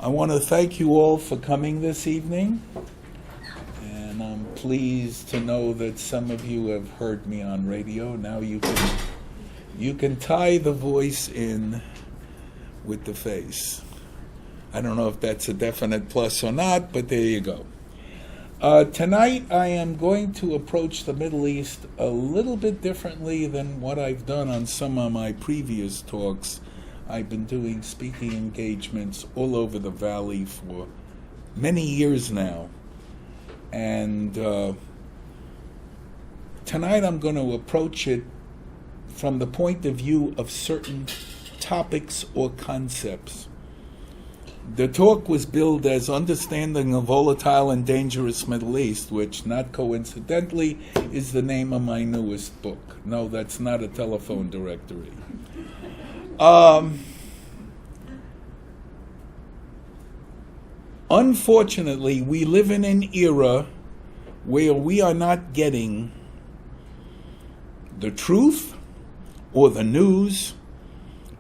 I want to thank you all for coming this evening, and I'm pleased to know that some of you have heard me on radio. Now you can tie the voice in with the face. I don't know if that's a definite plus or not, but there you go. Tonight I am going to approach the Middle East a little bit differently than what I've done on some of my previous talks. I've been doing speaking engagements all over the valley for many years now. And tonight I'm going to approach it from the point of view of certain topics or concepts. The talk was billed as Understanding the Volatile and Dangerous Middle East, which, not coincidentally, is the name of my newest book. No, that's not a telephone directory. Unfortunately, we live in an era where we are not getting the truth or the news,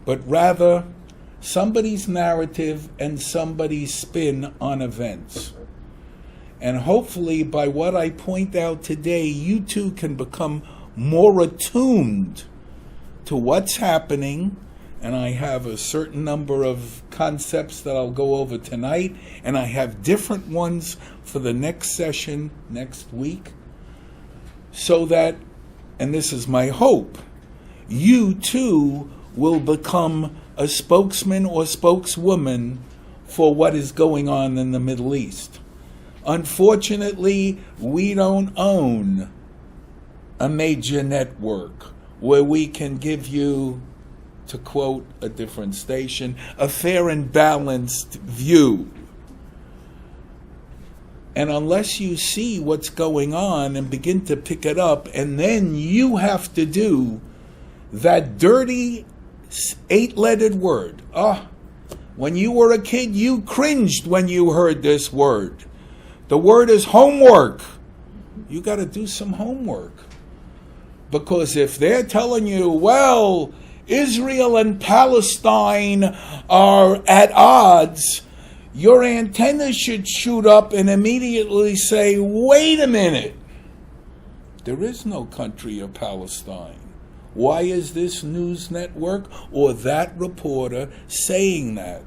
but rather somebody's narrative and somebody's spin on events. And hopefully by what I point out today, you too can become more attuned to what's happening. And I have a certain number of concepts that I'll go over tonight, and I have different ones for the next session next week, so that, and this is my hope, you too will become a spokesman or spokeswoman for what is going on in the Middle East. Unfortunately, we don't own a major network where we can give you, to quote a different station, a fair and balanced view. And unless you see what's going on and begin to pick it up, and then you have to do that dirty 8-lettered word. When you were a kid, you cringed when you heard this word. The word is homework. You got to do some homework. Because if they're telling you, well, Israel and Palestine are at odds, your antennas should shoot up and immediately say, wait a minute. There is no country of Palestine. Why is this news network or that reporter saying that?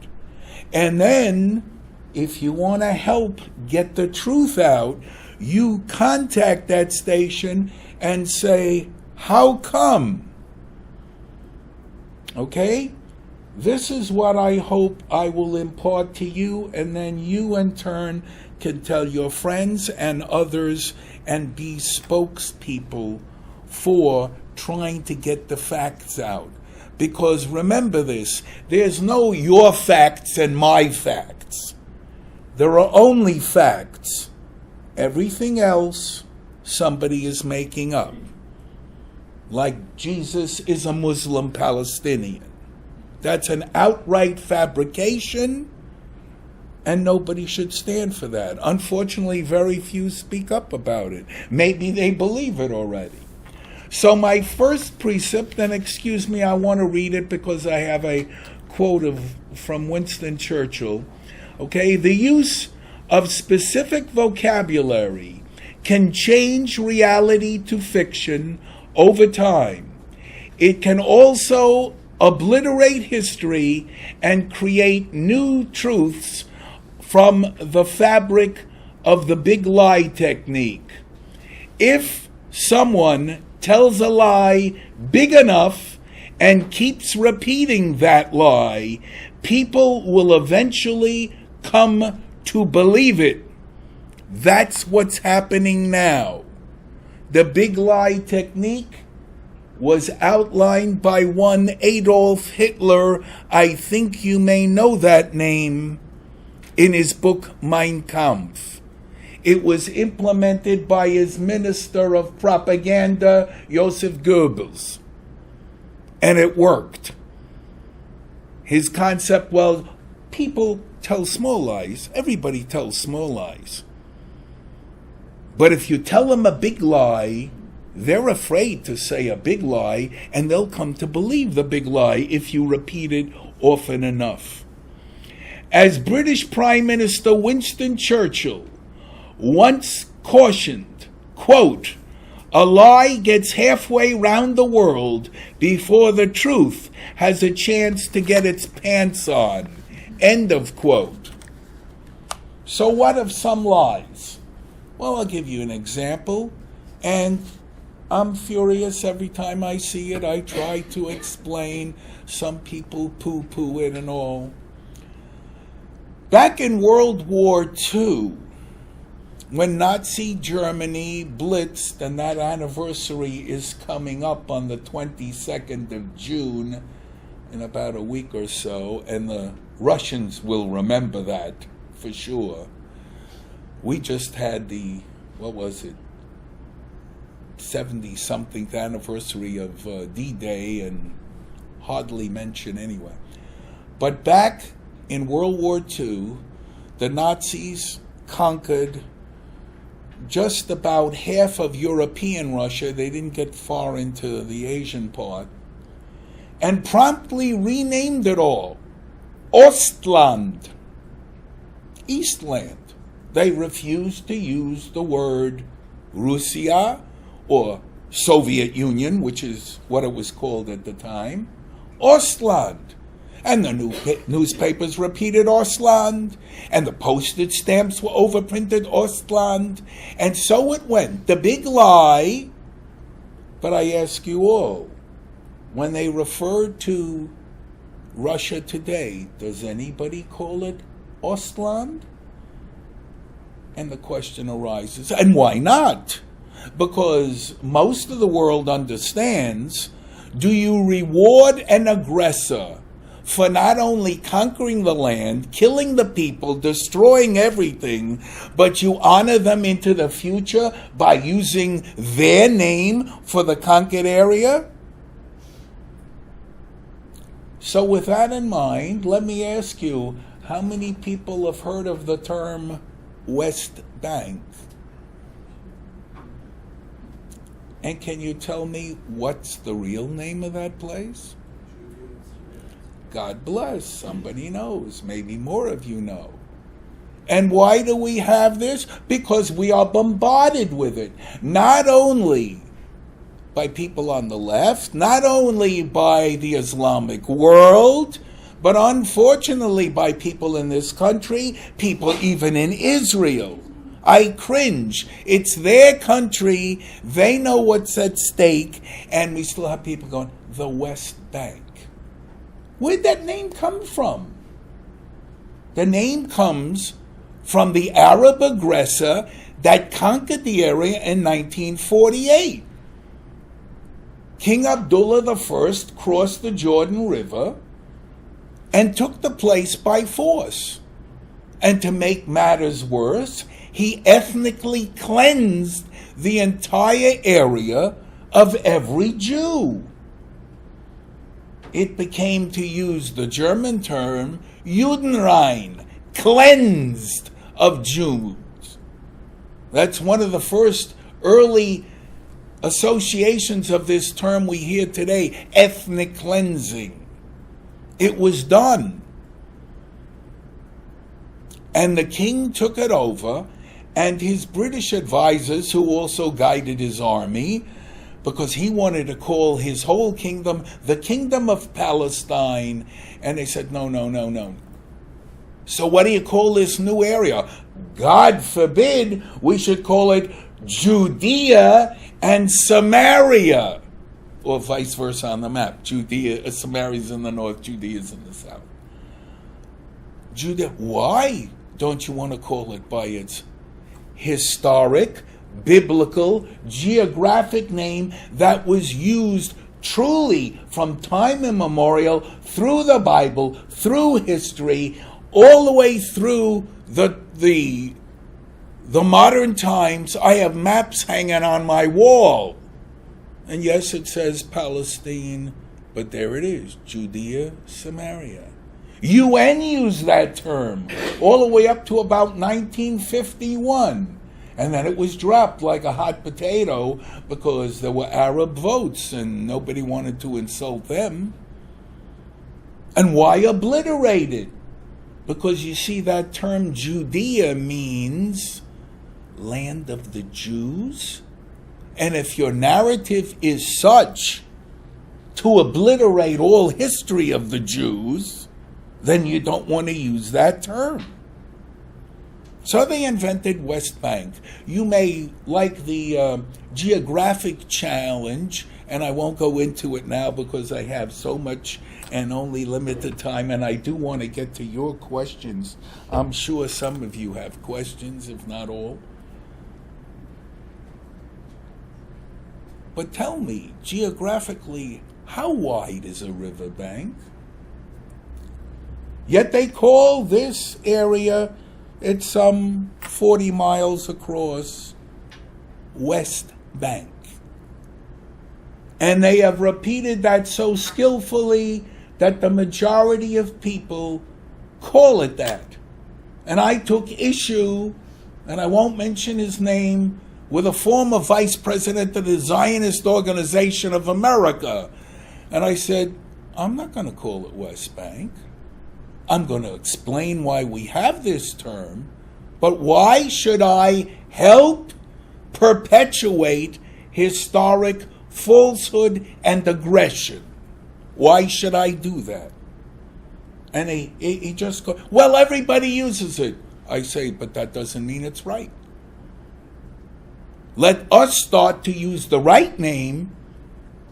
And then, if you want to help get the truth out, you contact that station and say, how come? Okay? This is what I hope I will impart to you, and then you in turn can tell your friends and others and be spokespeople for trying to get the facts out. Because remember this, there's no your facts and my facts. There are only facts. Everything else somebody is making up. Like Jesus is a Muslim Palestinian. That's an outright fabrication, and nobody should stand for that. Unfortunately, very few speak up about it. Maybe they believe it already. So my first precept, and excuse me, I want to read it because I have a quote from Winston Churchill. Okay, the use of specific vocabulary can change reality to fiction over time. It can also obliterate history and create new truths from the fabric of the big lie technique. If someone tells a lie big enough and keeps repeating that lie, people will eventually come to believe it. That's what's happening now. The big lie technique was outlined by one Adolf Hitler. I think you may know that name, in his book Mein Kampf. It was implemented by his minister of propaganda, Joseph Goebbels. And it worked. His concept, well, people tell small lies. Everybody tells small lies. But if you tell them a big lie, they're afraid to say a big lie, and they'll come to believe the big lie if you repeat it often enough. As British Prime Minister Winston Churchill once cautioned, quote, "A lie gets halfway round the world before the truth has a chance to get its pants on." End of quote. So what of some lies? Well, I'll give you an example, and I'm furious every time I see it. I try to explain. Some people poo-poo it and all. Back in World War II, when Nazi Germany blitzed, and that anniversary is coming up on the 22nd of June in about a week or so, and the Russians will remember that for sure. We just had the, 70-something anniversary of D-Day, and hardly mention anyway. But back in World War II, the Nazis conquered just about half of European Russia. They didn't get far into the Asian part, and promptly renamed it all Ostland, Eastland. They refused to use the word Russia or Soviet Union, which is what it was called at the time, Ostland. And the newspapers repeated Ostland, and the postage stamps were overprinted Ostland, and so it went. The big lie. But I ask you all, when they refer to Russia today, does anybody call it Ostland? And the question arises, and why not? Because most of the world understands, do you reward an aggressor for not only conquering the land, killing the people, destroying everything, but you honor them into the future by using their name for the conquered area? So with that in mind, let me ask you, how many people have heard of the term West Bank? And can you tell me what's the real name of that place? God bless, somebody knows. Maybe more of you know. And why do we have this? Because we are bombarded with it. Not only by people on the left, not only by the Islamic world, but unfortunately by people in this country, people even in Israel. I cringe. It's their country. They know what's at stake. And we still have people going, the West Bank. Where'd that name come from? The name comes from the Arab aggressor that conquered the area in 1948. King Abdullah I crossed the Jordan River and took the place by force. And to make matters worse, he ethnically cleansed the entire area of every Jew. It became, to use the German term, Judenrein, cleansed of Jews. That's one of the first early associations of this term we hear today, ethnic cleansing. It was done. And the king took it over, and his British advisors, who also guided his army, because he wanted to call his whole kingdom the Kingdom of Palestine. And they said, no. So what do you call this new area? God forbid we should call it Judea and Samaria. Or vice versa on the map. Samaria's in the north, Judea's in the south. Judea. Why don't you want to call it by its historic, biblical, geographic name that was used truly from time immemorial through the Bible, through history, all the way through the modern times? I have maps hanging on my wall. And yes, it says Palestine, but there it is, Judea, Samaria. UN used that term all the way up to about 1951. And then it was dropped like a hot potato because there were Arab votes and nobody wanted to insult them. And why obliterate it? Because you see, that term Judea means land of the Jews. And if your narrative is such to obliterate all history of the Jews, then you don't want to use that term. So they invented West Bank. You may like the geographic challenge, and I won't go into it now because I have so much and only limited time, and I do want to get to your questions. I'm sure some of you have questions, if not all. But tell me, geographically, how wide is a riverbank? Yet they call this area, it's some 40 miles across, West Bank. And they have repeated that so skillfully that the majority of people call it that. And I took issue, and I won't mention his name, with a former vice president of the Zionist Organization of America. And I said, I'm not going to call it West Bank. I'm going to explain why we have this term, but why should I help perpetuate historic falsehood and aggression? Why should I do that? And he just goes, well, everybody uses it. I say, but that doesn't mean it's right. Let us start to use the right name,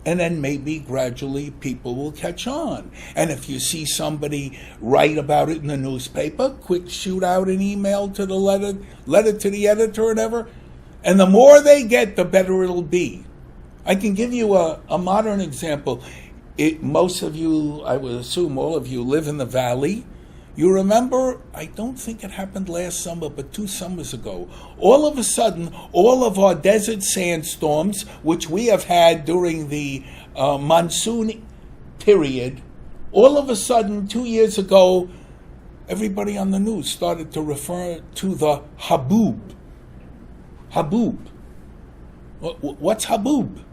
and then maybe gradually people will catch on. And if you see somebody write about it in the newspaper, quick shoot out an email to the letter to the editor or whatever. And the more they get, the better it'll be. I can give you a modern example. Most of you, I would assume all of you, live in the valley. You remember, I don't think it happened last summer, but 2 summers ago, all of a sudden, all of our desert sandstorms, which we have had during the monsoon period, all of a sudden, 2 years ago, everybody on the news started to refer to the haboob. Haboob. What's haboob?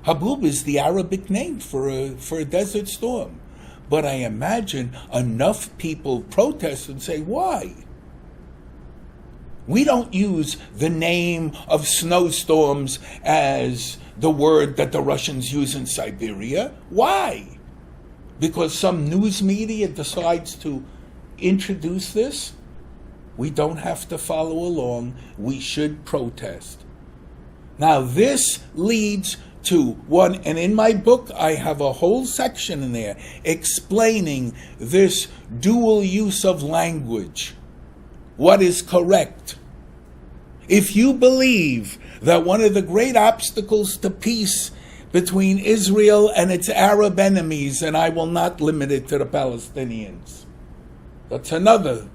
Haboob is the Arabic name for a desert storm. But I imagine enough people protest and say, why? We don't use the name of snowstorms as the word that the Russians use in Siberia. Why? Because some news media decides to introduce this? We don't have to follow along. We should protest. Now this leads to one, and in my book I have a whole section in there explaining this dual use of language. What is correct? If you believe that one of the great obstacles to peace between Israel and its Arab enemies, and I will not limit it to the Palestinians, that's another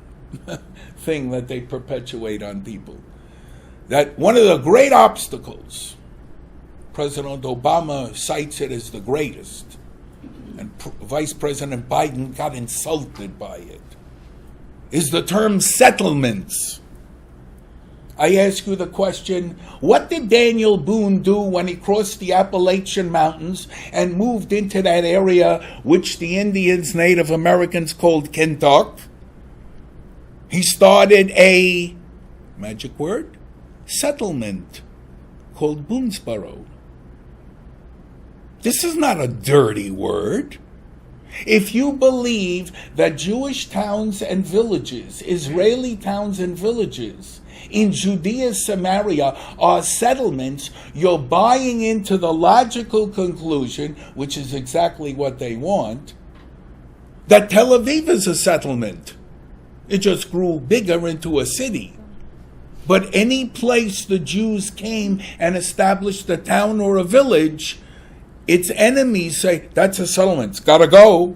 thing that they perpetuate on people, that one of the great obstacles, President Obama cites it as the greatest, and Vice President Biden got insulted by it, is the term settlements. I ask you the question, what did Daniel Boone do when he crossed the Appalachian Mountains and moved into that area which the Indians, Native Americans called Kentuck? He started a, magic word, settlement called Boonesboro. This is not a dirty word. If you believe that Jewish towns and villages, Israeli towns and villages in Judea, Samaria are settlements, you're buying into the logical conclusion, which is exactly what they want, that Tel Aviv is a settlement. It just grew bigger into a city. But any place the Jews came and established a town or a village, its enemies say, that's a settlement, it's gotta go.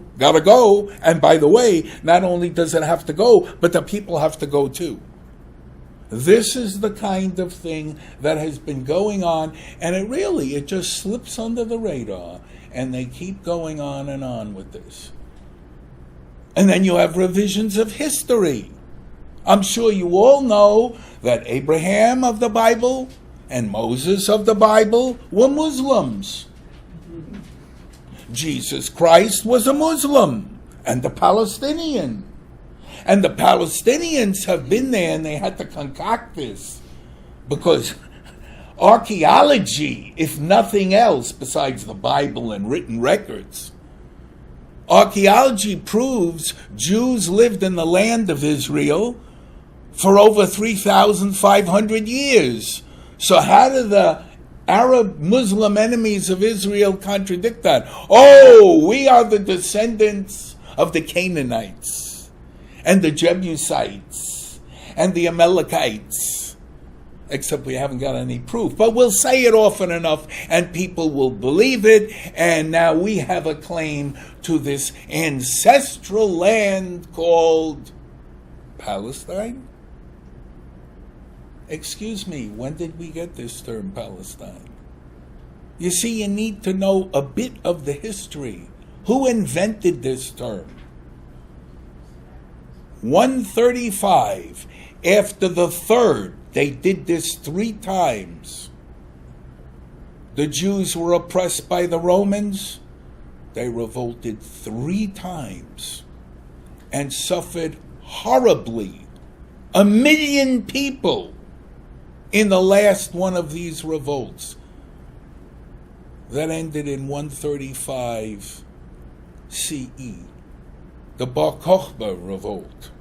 And by the way, not only does it have to go, but the people have to go too. This is the kind of thing that has been going on, and it just slips under the radar, and they keep going on with this. And then you have revisions of history. I'm sure you all know that Abraham of the Bible and Moses of the Bible were Muslims. Jesus Christ was a Muslim and a Palestinian. And the Palestinians have been there, and they had to concoct this because archaeology, if nothing else besides the Bible and written records, archaeology proves Jews lived in the land of Israel for over 3,500 years. So how do the Arab Muslim enemies of Israel contradict that? Oh, we are the descendants of the Canaanites and the Jebusites and the Amalekites, except we haven't got any proof. But we'll say it often enough and people will believe it, and now we have a claim to this ancestral land called Palestine. Excuse me, when did we get this term Palestine? You see, you need to know a bit of the history. Who invented this term? 135, after the third, they did this 3 times. The Jews were oppressed by the Romans. They revolted 3 times and suffered horribly. 1 million people in the last one of these revolts. That ended in 135 CE, the Bar Kokhba revolt.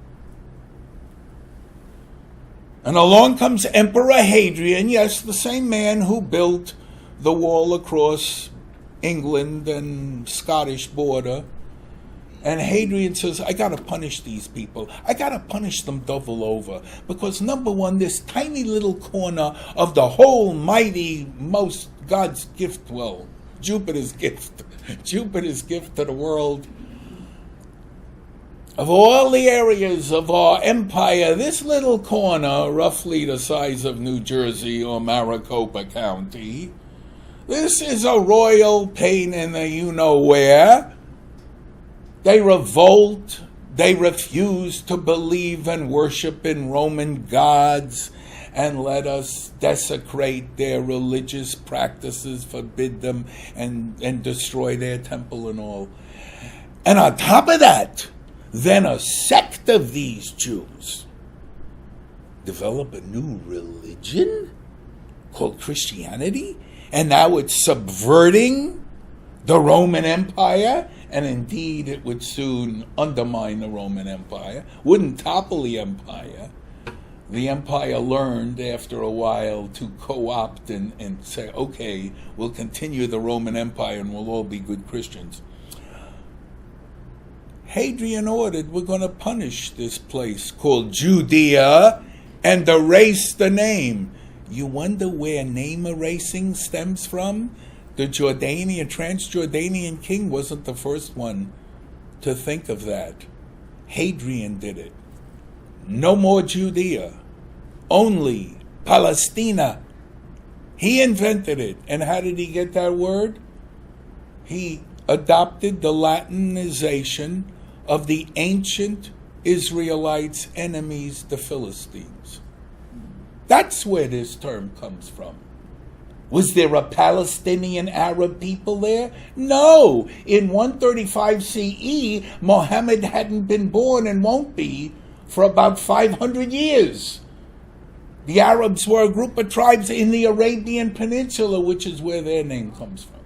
And along comes Emperor Hadrian, yes, the same man who built the wall across England and Scottish border. And Hadrian says, I got to punish these people. I got to punish them double over. Because number one, this tiny little corner of the whole mighty, most God's gift, well, Jupiter's gift to the world, of all the areas of our empire, this little corner, roughly the size of New Jersey or Maricopa County, this is a royal pain in the you-know-where. They revolt, they refuse to believe and worship in Roman gods, and let us desecrate their religious practices, forbid them, and destroy their temple and all. And on top of that, then a sect of these Jews develop a new religion called Christianity, and now it's subverting the Roman Empire. And indeed, it would soon undermine the Roman Empire, wouldn't topple the empire. The empire learned after a while to co-opt and say, okay, we'll continue the Roman Empire and we'll all be good Christians. Hadrian ordered, we're going to punish this place called Judea and erase the name. You wonder where name erasing stems from? The Transjordanian king wasn't the first one to think of that. Hadrian did it. No more Judea, only Palestina. He invented it. And how did he get that word? He adopted the Latinization of the ancient Israelites' enemies, the Philistines. That's where this term comes from. Was there a Palestinian Arab people there? No. In 135 CE, Muhammad hadn't been born and won't be for about 500 years. The Arabs were a group of tribes in the Arabian Peninsula, which is where their name comes from.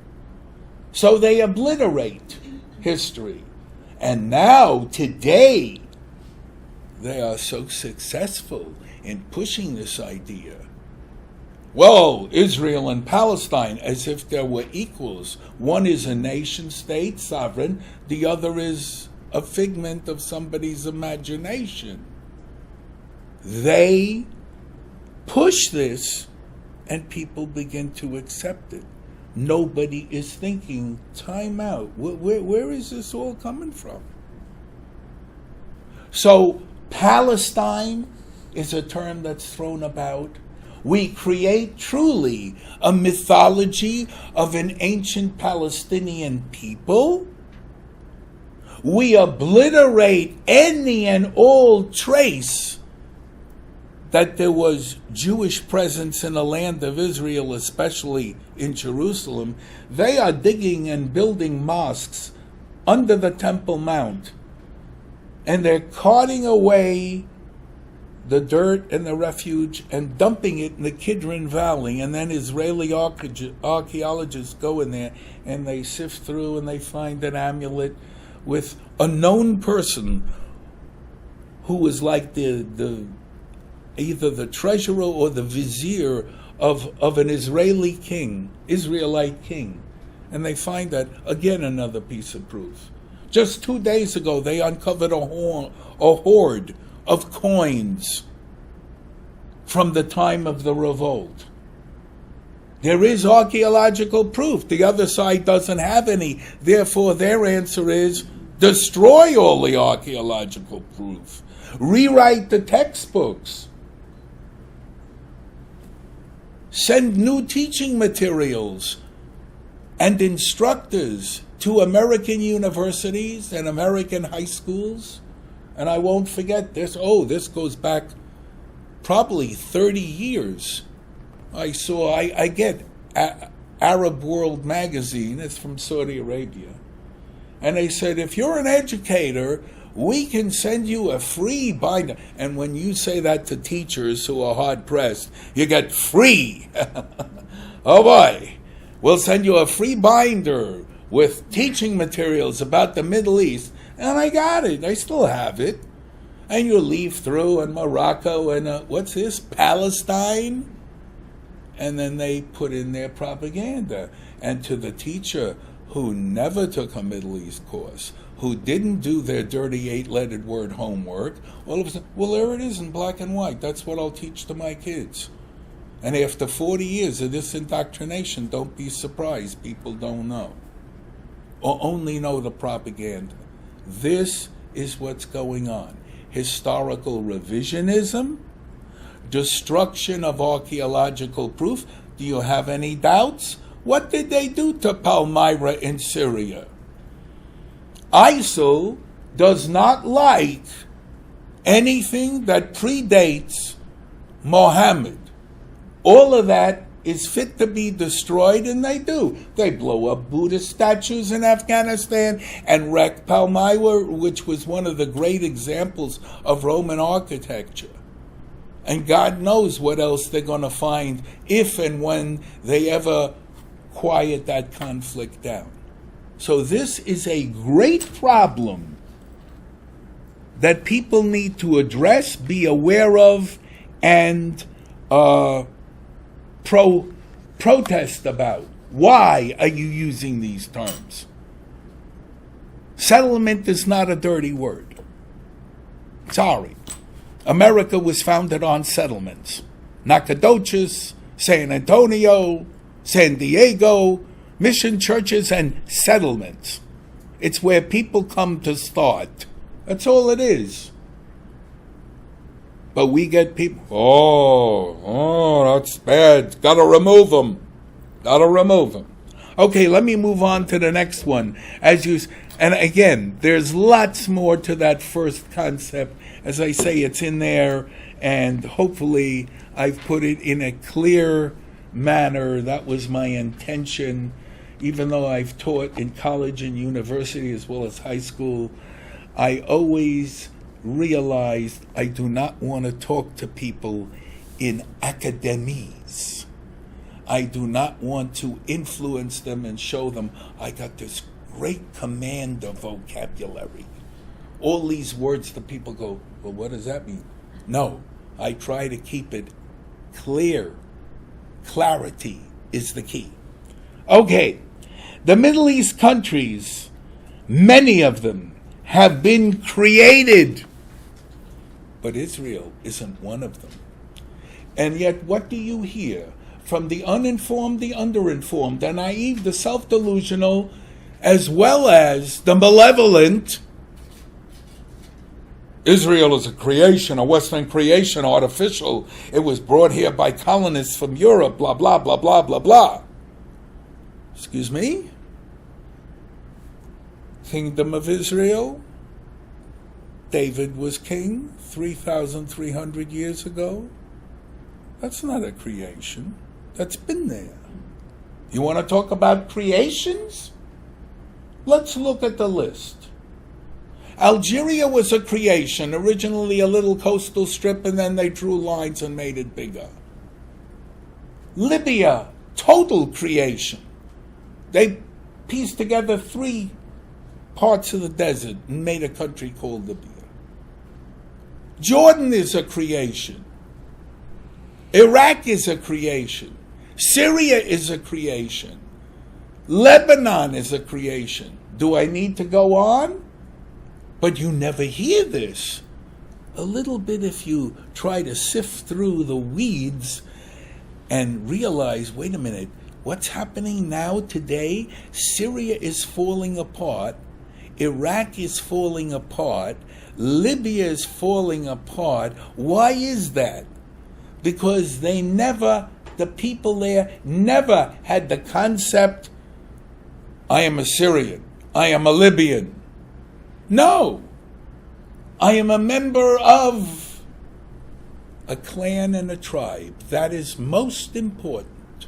So they obliterate history. And now, today, they are so successful in pushing this idea. Well, Israel and Palestine, as if there were equals. One is a nation state, sovereign. The other is a figment of somebody's imagination. They push this, and people begin to accept it. Nobody is thinking, time out. Where is this all coming from? So, Palestine is a term that's thrown about. We create truly a mythology of an ancient Palestinian people. We obliterate any and all trace that there was Jewish presence in the land of Israel, especially in Jerusalem. They are digging and building mosques under the Temple Mount and they're carting away the dirt and the refuge and dumping it in the Kidron Valley, and then Israeli archaeologists go in there and they sift through and they find an amulet with a known person who was like the either the treasurer or the vizier of an Israelite king, and they find that again another piece of proof. Just 2 days ago, they uncovered a hoard of coins from the time of the revolt. There is archaeological proof. The other side doesn't have any. Therefore, their answer is destroy all the archaeological proof. Rewrite the textbooks. Send new teaching materials and instructors to American universities and American high schools. And I won't forget this. This goes back probably 30 years. I get Arab World magazine. It's from Saudi Arabia. And they said, if you're an educator, we can send you a free binder. And when you say that to teachers who are hard-pressed, you get free. Oh boy, we'll send you a free binder with teaching materials about the Middle East. And I got it. I still have it. And you leaf through and Morocco and what's this? Palestine? And then they put in their propaganda. And to the teacher who never took a Middle East course, who didn't do their dirty 8-lettered word homework, all of a sudden, well, there it is in black and white. That's what I'll teach to my kids. And after 40 years of this indoctrination, don't be surprised. People don't know. Or only know the propaganda. This is what's going on. Historical revisionism, destruction of archaeological proof. Do you have any doubts? What did they do to Palmyra in Syria? ISIL does not like anything that predates Mohammed. All of that is fit to be destroyed, and they do. They blow up Buddhist statues in Afghanistan and wreck Palmyra, which was one of the great examples of Roman architecture. And God knows what else they're going to find if and when they ever quiet that conflict down. So this is a great problem that people need to address, be aware of, and protest about. Why are you using these terms? Settlement is not a dirty word. Sorry. America was founded on settlements. Nacogdoches, San Antonio, San Diego, mission churches, and settlements. It's where people come to start. That's all it is. But we get people, that's bad. Gotta remove them. Okay, let me move on to the next one. And again, there's lots more to that first concept. As I say, it's in there, and hopefully I've put it in a clear manner. That was my intention. Even though I've taught in college and university as well as high school, I always realized I do not want to talk to people in academies. I do not want to influence them and show them I got this great command of vocabulary. All these words that people go, well, what does that mean? No, I try to keep it clear. Clarity is the key. Okay, the Middle East countries, many of them have been created, but Israel isn't one of them. And yet, what do you hear from the uninformed, the underinformed, the naive, the self-delusional, as well as the malevolent? Israel is a creation, a Western creation, artificial. It was brought here by colonists from Europe, blah, blah, blah, blah, blah, blah. Excuse me? Kingdom of Israel? David was king 3,300 years ago. That's not a creation. That's been there. You want to talk about creations? Let's look at the list. Algeria was a creation, originally a little coastal strip, and then they drew lines and made it bigger. Libya, total creation. They pieced together 3 parts of the desert and made a country called Libya. Jordan is a creation. Iraq is a creation. Syria is a creation. Lebanon is a creation. Do I need to go on? But you never hear this. A little bit if you try to sift through the weeds and realize, wait a minute, what's happening now today? Syria is falling apart. Iraq is falling apart. Libya is falling apart. Why is that? Because the people there never had the concept, I am a Syrian, I am a Libyan. No, I am a member of a clan and a tribe. That is most important.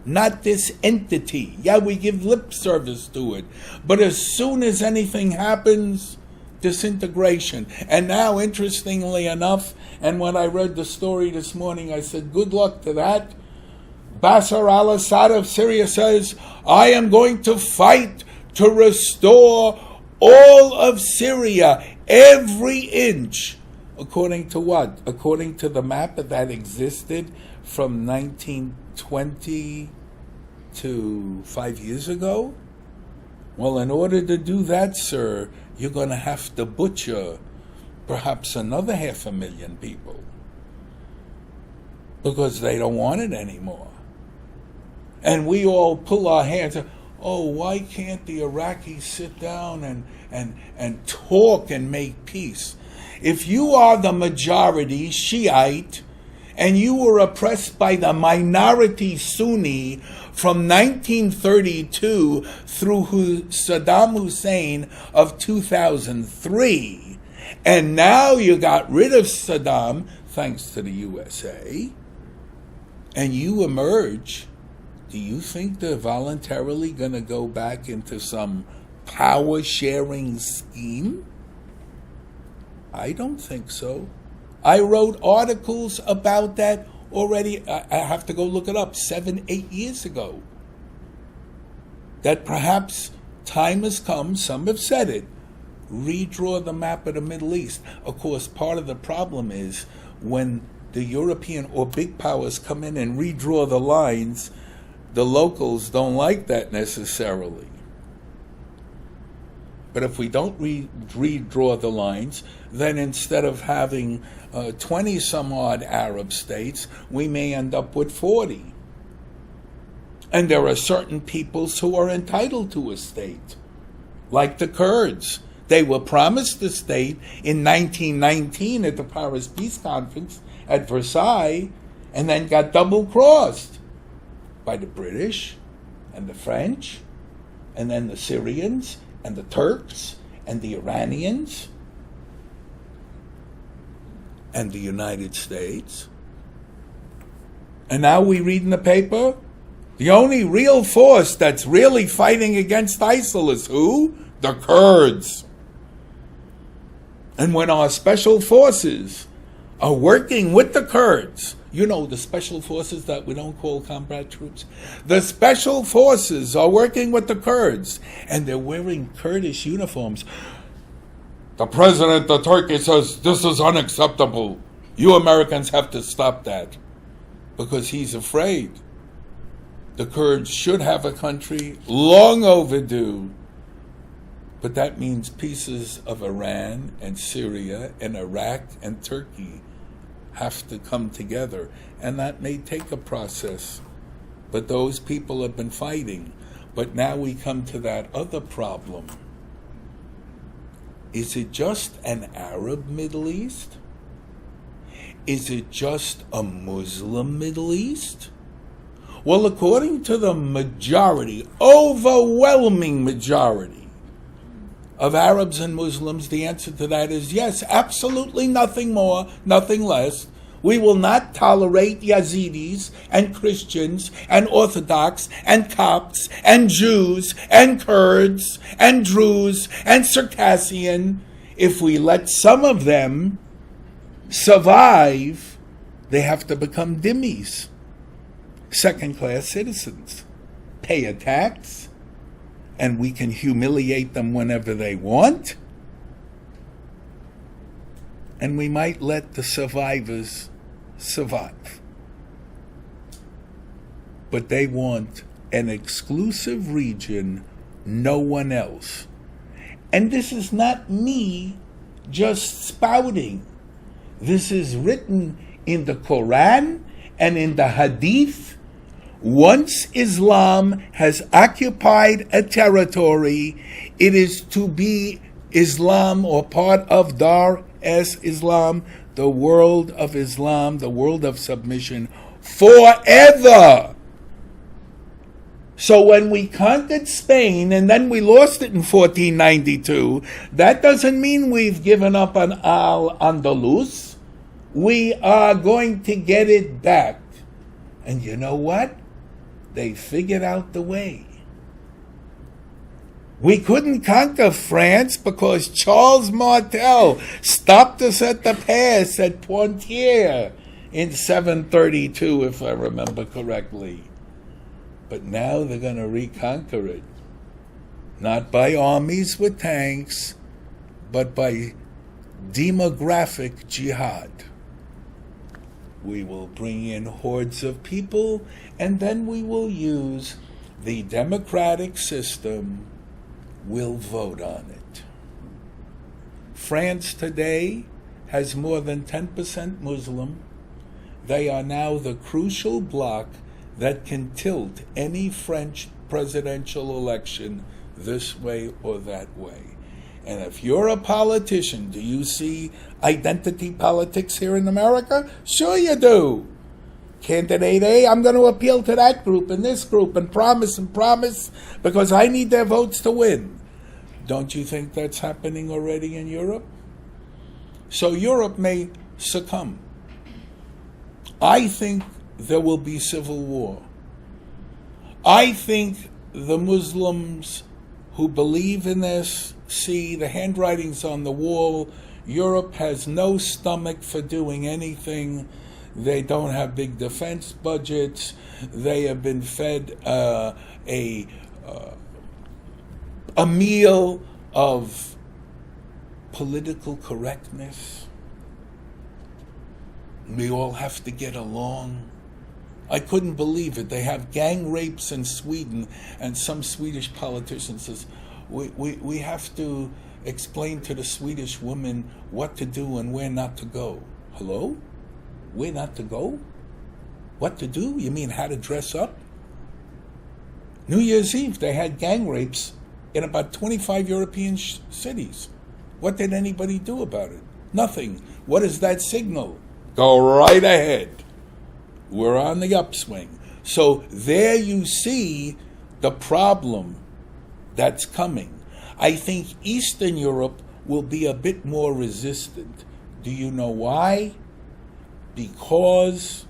Not this entity. Yeah, we give lip service to it. But as soon as anything happens, disintegration. And now, interestingly enough, and when I read the story this morning, I said, good luck to that. Bashar al-Assad of Syria says, I am going to fight to restore all of Syria, every inch. According to what? According to the map that existed from 1920 to 5 years ago? Well, in order to do that, sir, you're going to have to butcher perhaps another 500,000 people because they don't want it anymore. And we all pull our hands up. Oh, why can't the Iraqis sit down and talk and make peace? If you are the majority Shiite and you were oppressed by the minority Sunni from 1932 through Saddam Hussein of 2003, and now you got rid of Saddam, thanks to the USA, and you emerge, do you think they're voluntarily going to go back into some power-sharing scheme? I don't think so. I wrote articles about that already. I have to go look it up, 7-8 years ago. That perhaps time has come, some have said it, redraw the map of the Middle East. Of course, part of the problem is when the European or big powers come in and redraw the lines, the locals don't like that necessarily. But if we don't redraw the lines, then instead of having 20-some-odd Arab states, we may end up with 40. And there are certain peoples who are entitled to a state, like the Kurds. They were promised a state in 1919 at the Paris Peace Conference at Versailles, and then got double-crossed by the British and the French, and then the Syrians, and the Turks, and the Iranians, and the United States. And now we read in the paper, the only real force that's really fighting against ISIL is who? The Kurds. And when our special forces are working with the Kurds, you know, the special forces that we don't call combat troops. The special forces are working with the Kurds, and they're wearing Kurdish uniforms. The president of Turkey says, this is unacceptable. You Americans have to stop that. Because he's afraid. The Kurds should have a country, long overdue. But that means pieces of Iran and Syria and Iraq and Turkey have to come together, and that may take a process, but those people have been fighting. But now we come to that other problem. Is it just an Arab Middle East? Is it just a Muslim Middle East? Well, according to the majority, overwhelming majority of Arabs and Muslims, the answer to that is yes, absolutely nothing more, nothing less. We will not tolerate Yazidis and Christians and Orthodox and Copts and Jews and Kurds and Druze and Circassian. If we let some of them survive, they have to become dhimmis, second-class citizens, pay a tax, and we can humiliate them whenever they want. And we might let the survivors survive. But they want an exclusive region, no one else. And this is not me just spouting. This is written in the Quran and in the Hadith. Once Islam has occupied a territory, it is to be Islam or part of Dar es Islam, the world of Islam, the world of submission, forever. So when we conquered Spain and then we lost it in 1492, that doesn't mean we've given up on Al-Andalus. We are going to get it back. And you know what? They figured out the way. We couldn't conquer France because Charles Martel stopped us at the pass at Poitiers in 732, if I remember correctly. But now they're going to reconquer it. Not by armies with tanks, but by demographic jihad. We will bring in hordes of people, and then we will use the democratic system. We'll vote on it. France today has more than 10% Muslim. They are now the crucial bloc that can tilt any French presidential election this way or that way. And if you're a politician, do you see identity politics here in America? Sure you do. Candidate A, I'm going to appeal to that group and this group and promise because I need their votes to win. Don't you think that's happening already in Europe? So Europe may succumb. I think there will be civil war. I think the Muslims who believe in this see the handwritings on the wall. Europe has no stomach for doing anything. They don't have big defense budgets. They have been fed a meal of political correctness. We all have to get along. I couldn't believe it. They have gang rapes in Sweden, and some Swedish politician says, we have to explain to the Swedish women what to do and where not to go. Hello? Where not to go? What to do? You mean how to dress up? New Year's Eve, they had gang rapes in about 25 European cities. What did anybody do about it? Nothing. What is that signal? Go right ahead. We're on the upswing. So there you see the problem that's coming. I think Eastern Europe will be a bit more resistant. Do you know why? Because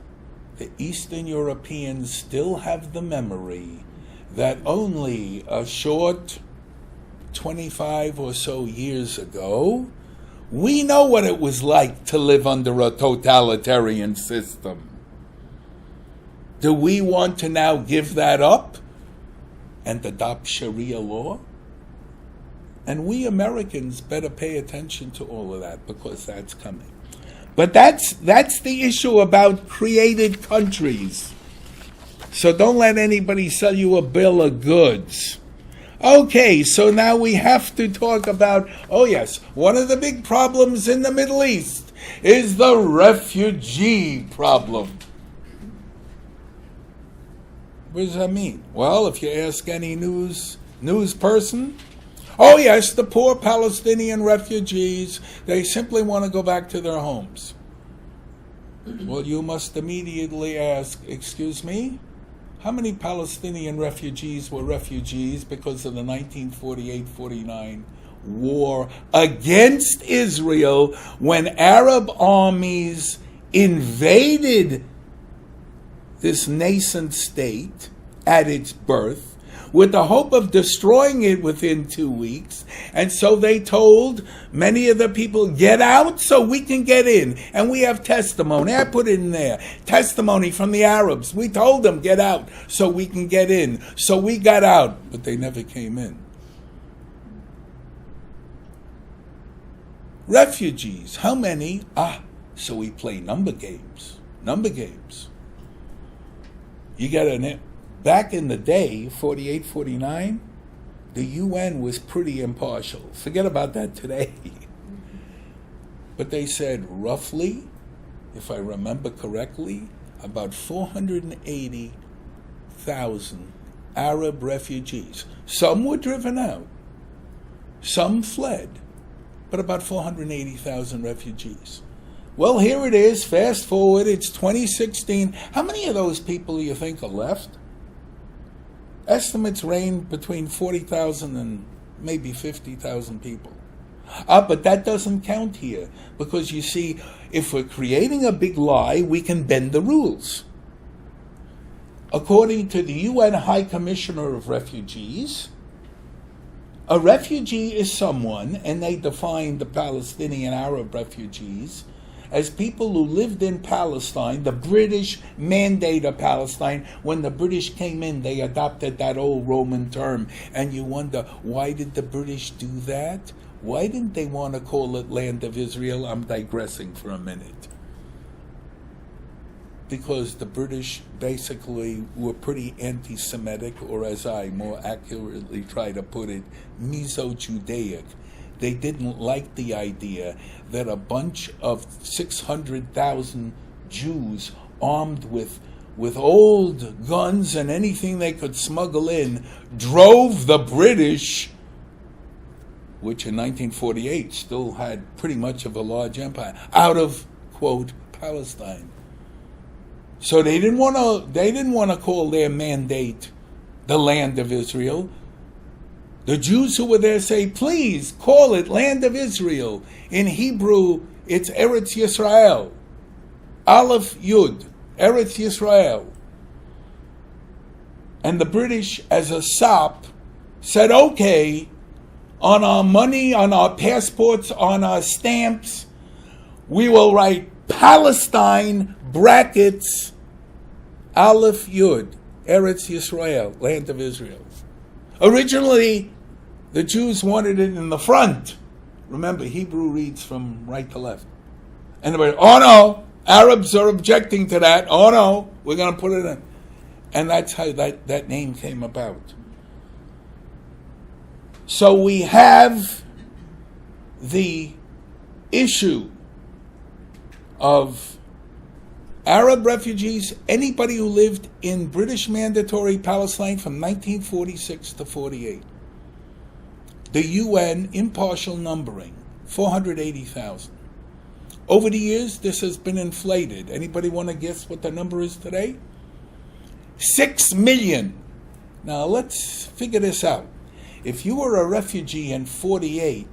the Eastern Europeans still have the memory that only a short 25 or so years ago, we know what it was like to live under a totalitarian system. Do we want to now give that up and adopt Sharia law? And we Americans better pay attention to all of that because that's coming. But that's the issue about created countries. So don't let anybody sell you a bill of goods. Okay, so now we have to talk about, oh yes, one of the big problems in the Middle East is the refugee problem. What does that mean? Well, if you ask any news person, oh yes, the poor Palestinian refugees, they simply want to go back to their homes. Well, you must immediately ask, excuse me? How many Palestinian refugees were refugees because of the 1948-49 war against Israel when Arab armies invaded this nascent state at its birth with the hope of destroying it within 2 weeks. And so they told many of the people, get out so we can get in. And we have testimony. I put it in there. Testimony from the Arabs. We told them, get out so we can get in. So we got out, but they never came in. Refugees, how many? So we play number games. Number games. You got an... Back in the day, 48, 49, the UN was pretty impartial. Forget about that today. But they said roughly, if I remember correctly, about 480,000 Arab refugees. Some were driven out. Some fled. But about 480,000 refugees. Well, here it is. Fast forward. It's 2016. How many of those people do you think are left? Estimates range between 40,000 and maybe 50,000 people. But that doesn't count here, because you see, if we're creating a big lie, we can bend the rules. According to the UN High Commissioner of Refugees, a refugee is someone, and they define the Palestinian Arab refugees as people who lived in Palestine. The British mandate of Palestine. When the British came in, they adopted that old Roman term. And you wonder, why did the British do that? Why didn't they want to call it Land of Israel? I'm digressing for a minute. Because the British basically were pretty anti-Semitic, or as I more accurately try to put it, Meso-Judaic. They didn't like the idea that a bunch of 600,000 Jews armed with old guns and anything they could smuggle in drove the British, which in 1948 still had pretty much of a large empire, out of, quote, Palestine. So they didn't want to call their mandate the Land of Israel. The Jews who were there say, please call it Land of Israel. In Hebrew, it's Eretz Yisrael. Aleph Yud, Eretz Yisrael. And the British, as a sop, said, okay, on our money, on our passports, on our stamps, we will write Palestine, brackets, Aleph Yud, Eretz Yisrael, Land of Israel. Originally, the Jews wanted it in the front. Remember, Hebrew reads from right to left. And they went, oh no, Arabs are objecting to that. Oh no, we're going to put it in. And that's how that name came about. So we have the issue of Arab refugees, anybody who lived in British Mandatory Palestine from 1946 to 48. The UN impartial numbering, 480,000. Over the years, this has been inflated. Anybody want to guess what the number is today? 6 million. Now let's figure this out. If you were a refugee in 48,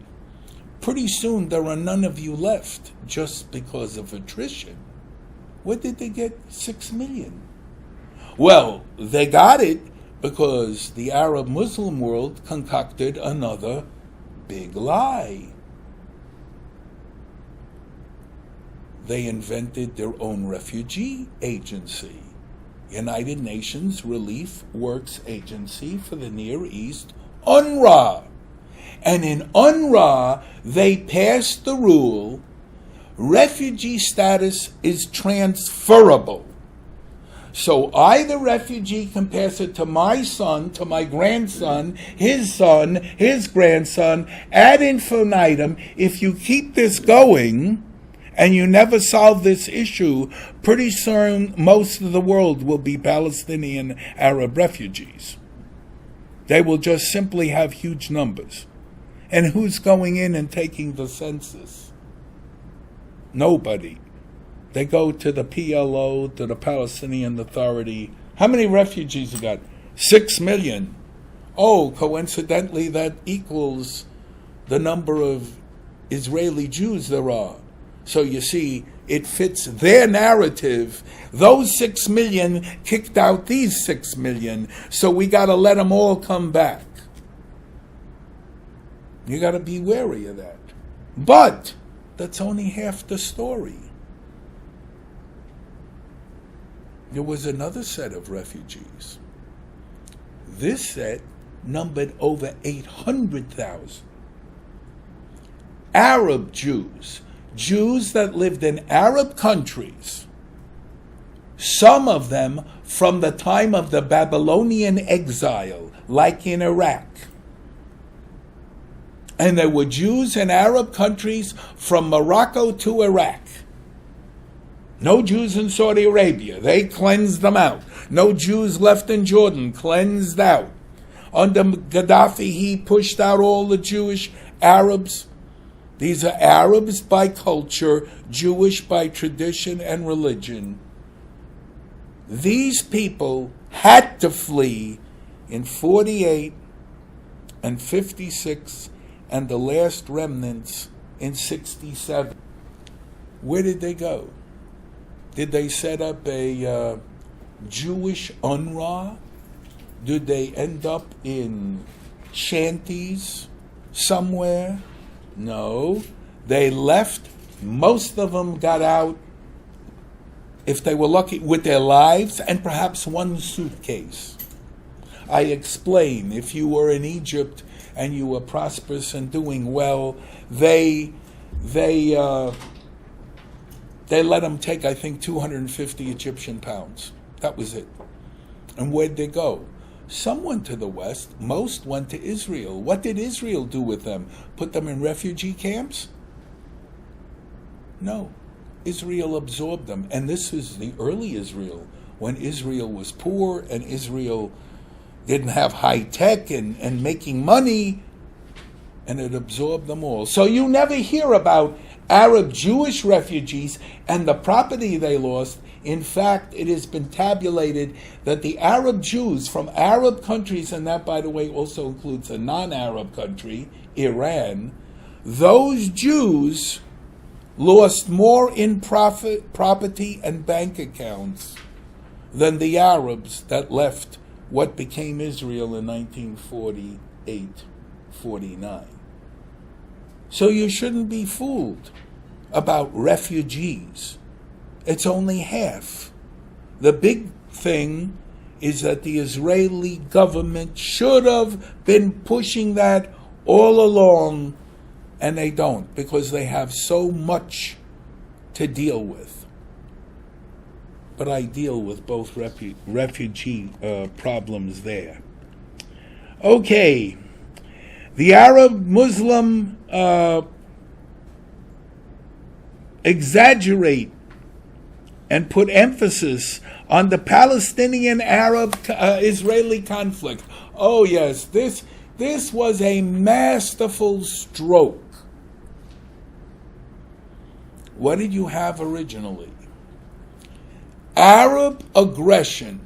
pretty soon there are none of you left just because of attrition. Where did they get 6 million? Well, they got it because the Arab Muslim world concocted another big lie. They invented their own refugee agency, United Nations Relief Works Agency for the Near East, UNRWA. And in UNRWA, they passed the rule refugee status is transferable. So I, the refugee, can pass it to my son, to my grandson, his grandson, ad infinitum. If you keep this going and you never solve this issue, pretty soon most of the world will be Palestinian Arab refugees. They will just simply have huge numbers. And who's going in and taking the census? Nobody. They go to the PLO, to the Palestinian Authority. How many refugees you got? 6 million. Oh, coincidentally, that equals the number of Israeli Jews there are. So you see, it fits their narrative. Those 6 million kicked out these 6 million, so we got to let them all come back. You got to be wary of that. But that's only half the story. There was another set of refugees. This set numbered over 800,000. Arab Jews, Jews that lived in Arab countries, some of them from the time of the Babylonian exile, like in Iraq. And there were Jews in Arab countries from Morocco to Iraq. No Jews in Saudi Arabia. They cleansed them out. No Jews left in Jordan. Cleansed out. Under Gaddafi, he pushed out all the Jewish Arabs. These are Arabs by culture, Jewish by tradition and religion. These people had to flee in 48 and 56 and the last remnants in 67. Where did they go? Did they set up a Jewish UNRWA? Did they end up in shanties somewhere? No. They left. Most of them got out, if they were lucky, with their lives and perhaps one suitcase. I explain, if you were in Egypt and you were prosperous and doing well, they let them take, I think, 250 Egyptian pounds. That was it. And where'd they go? Some went to the West. Most went to Israel. What did Israel do with them? Put them in refugee camps? No. Israel absorbed them. And this was the early Israel, when Israel was poor and Israel didn't have high tech and making money, and it absorbed them all. So you never hear about Arab Jewish refugees and the property they lost. In fact, it has been tabulated that the Arab Jews from Arab countries, and that, by the way, also includes a non-Arab country, Iran, those Jews lost more in property and bank accounts than the Arabs that left what became Israel in 1948-49. So you shouldn't be fooled about refugees. It's only half. The big thing is that the Israeli government should have been pushing that all along, and they don't, because they have so much to deal with. But I deal with both refugee problems there. Okay. The Arab Muslim exaggerate and put emphasis on the Palestinian Arab-Israeli conflict. Oh yes, this was a masterful stroke. What did you have originally? Arab aggression.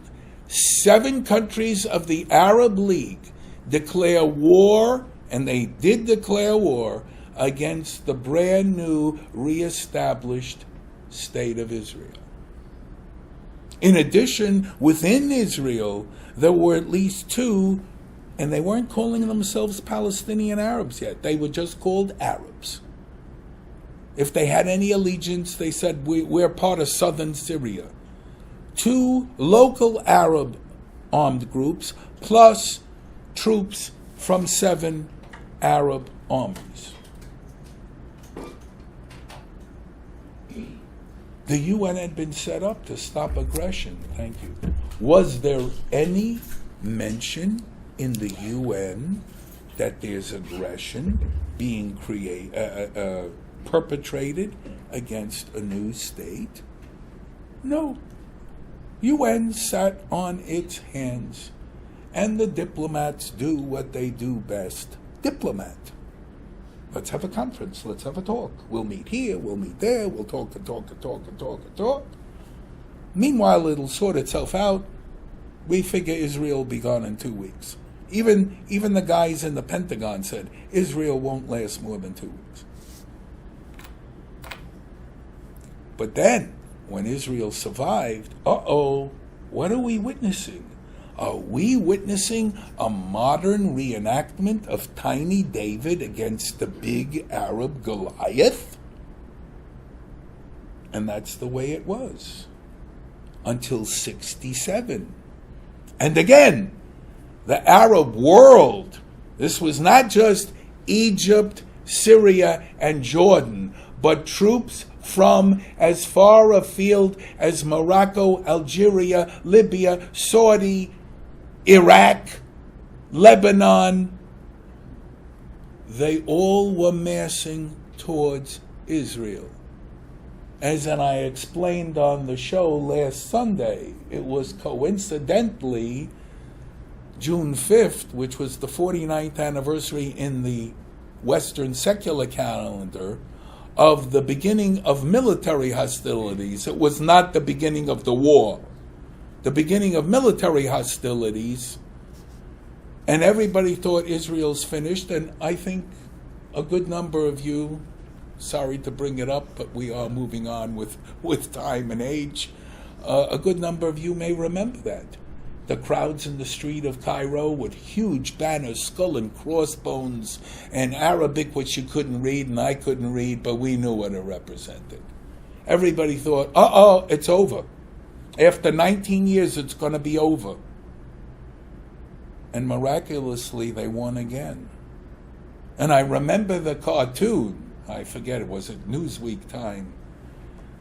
7 countries of the Arab League declare war, and they did declare war, against the brand new reestablished state of Israel. In addition, within Israel, there were at least 2, and they weren't calling themselves Palestinian Arabs yet. They were just called Arabs. If they had any allegiance, they said, we're part of southern Syria. 2 local Arab armed groups, plus troops from 7 Arab armies. The UN had been set up to stop aggression. Thank you. Was there any mention in the UN that there's aggression being perpetrated against a new state? No. UN sat on its hands, and the diplomats do what they do best. Diplomat. Let's have a conference. Let's have a talk. We'll meet here. We'll meet there. We'll talk and talk and talk and talk and talk. Meanwhile, it'll sort itself out. We figure Israel will be gone in 2 weeks. Even the guys in the Pentagon said Israel won't last more than 2 weeks. But then, when Israel survived, what are we witnessing? Are we witnessing a modern reenactment of tiny David against the big Arab Goliath? And that's the way it was until 67. And again, the Arab world, this was not just Egypt, Syria, and Jordan, but troops from as far afield as Morocco, Algeria, Libya, Saudi, Iraq, Lebanon. They all were massing towards Israel. As I explained on the show last Sunday, it was coincidentally June 5th, which was the 49th anniversary in the Western secular calendar, of the beginning of military hostilities. It was not the beginning of the war. The beginning of military hostilities, and everybody thought Israel's finished, and I think a good number of you, sorry to bring it up, but we are moving on with time and age, a good number of you may remember that. The crowds in the street of Cairo with huge banners, skull and crossbones, and Arabic which you couldn't read and I couldn't read, but we knew what it represented. Everybody thought, it's over. After 19 years, it's going to be over. And miraculously, they won again. And I remember the cartoon, I forget, it was at Newsweek time,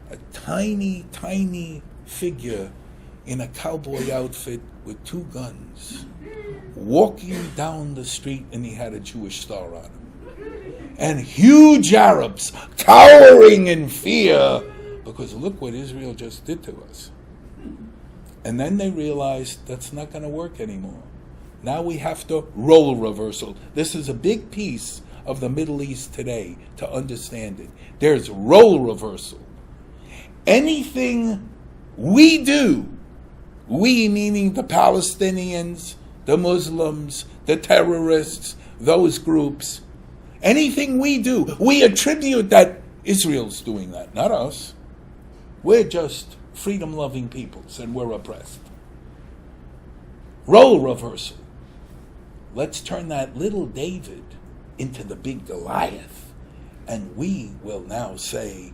a tiny, tiny figure in a cowboy outfit with two guns, walking down the street, and he had a Jewish star on him. And huge Arabs cowering in fear, because look what Israel just did to us. And then they realized that's not going to work anymore. Now we have to role reversal. This is a big piece of the Middle East today to understand it. There's role reversal. Anything we do, we meaning the Palestinians, the Muslims, the terrorists, those groups, anything we do, we attribute that Israel's doing that, not us. We're just freedom-loving peoples, and we're oppressed. Role reversal. Let's turn that little David into the big Goliath, and we will now say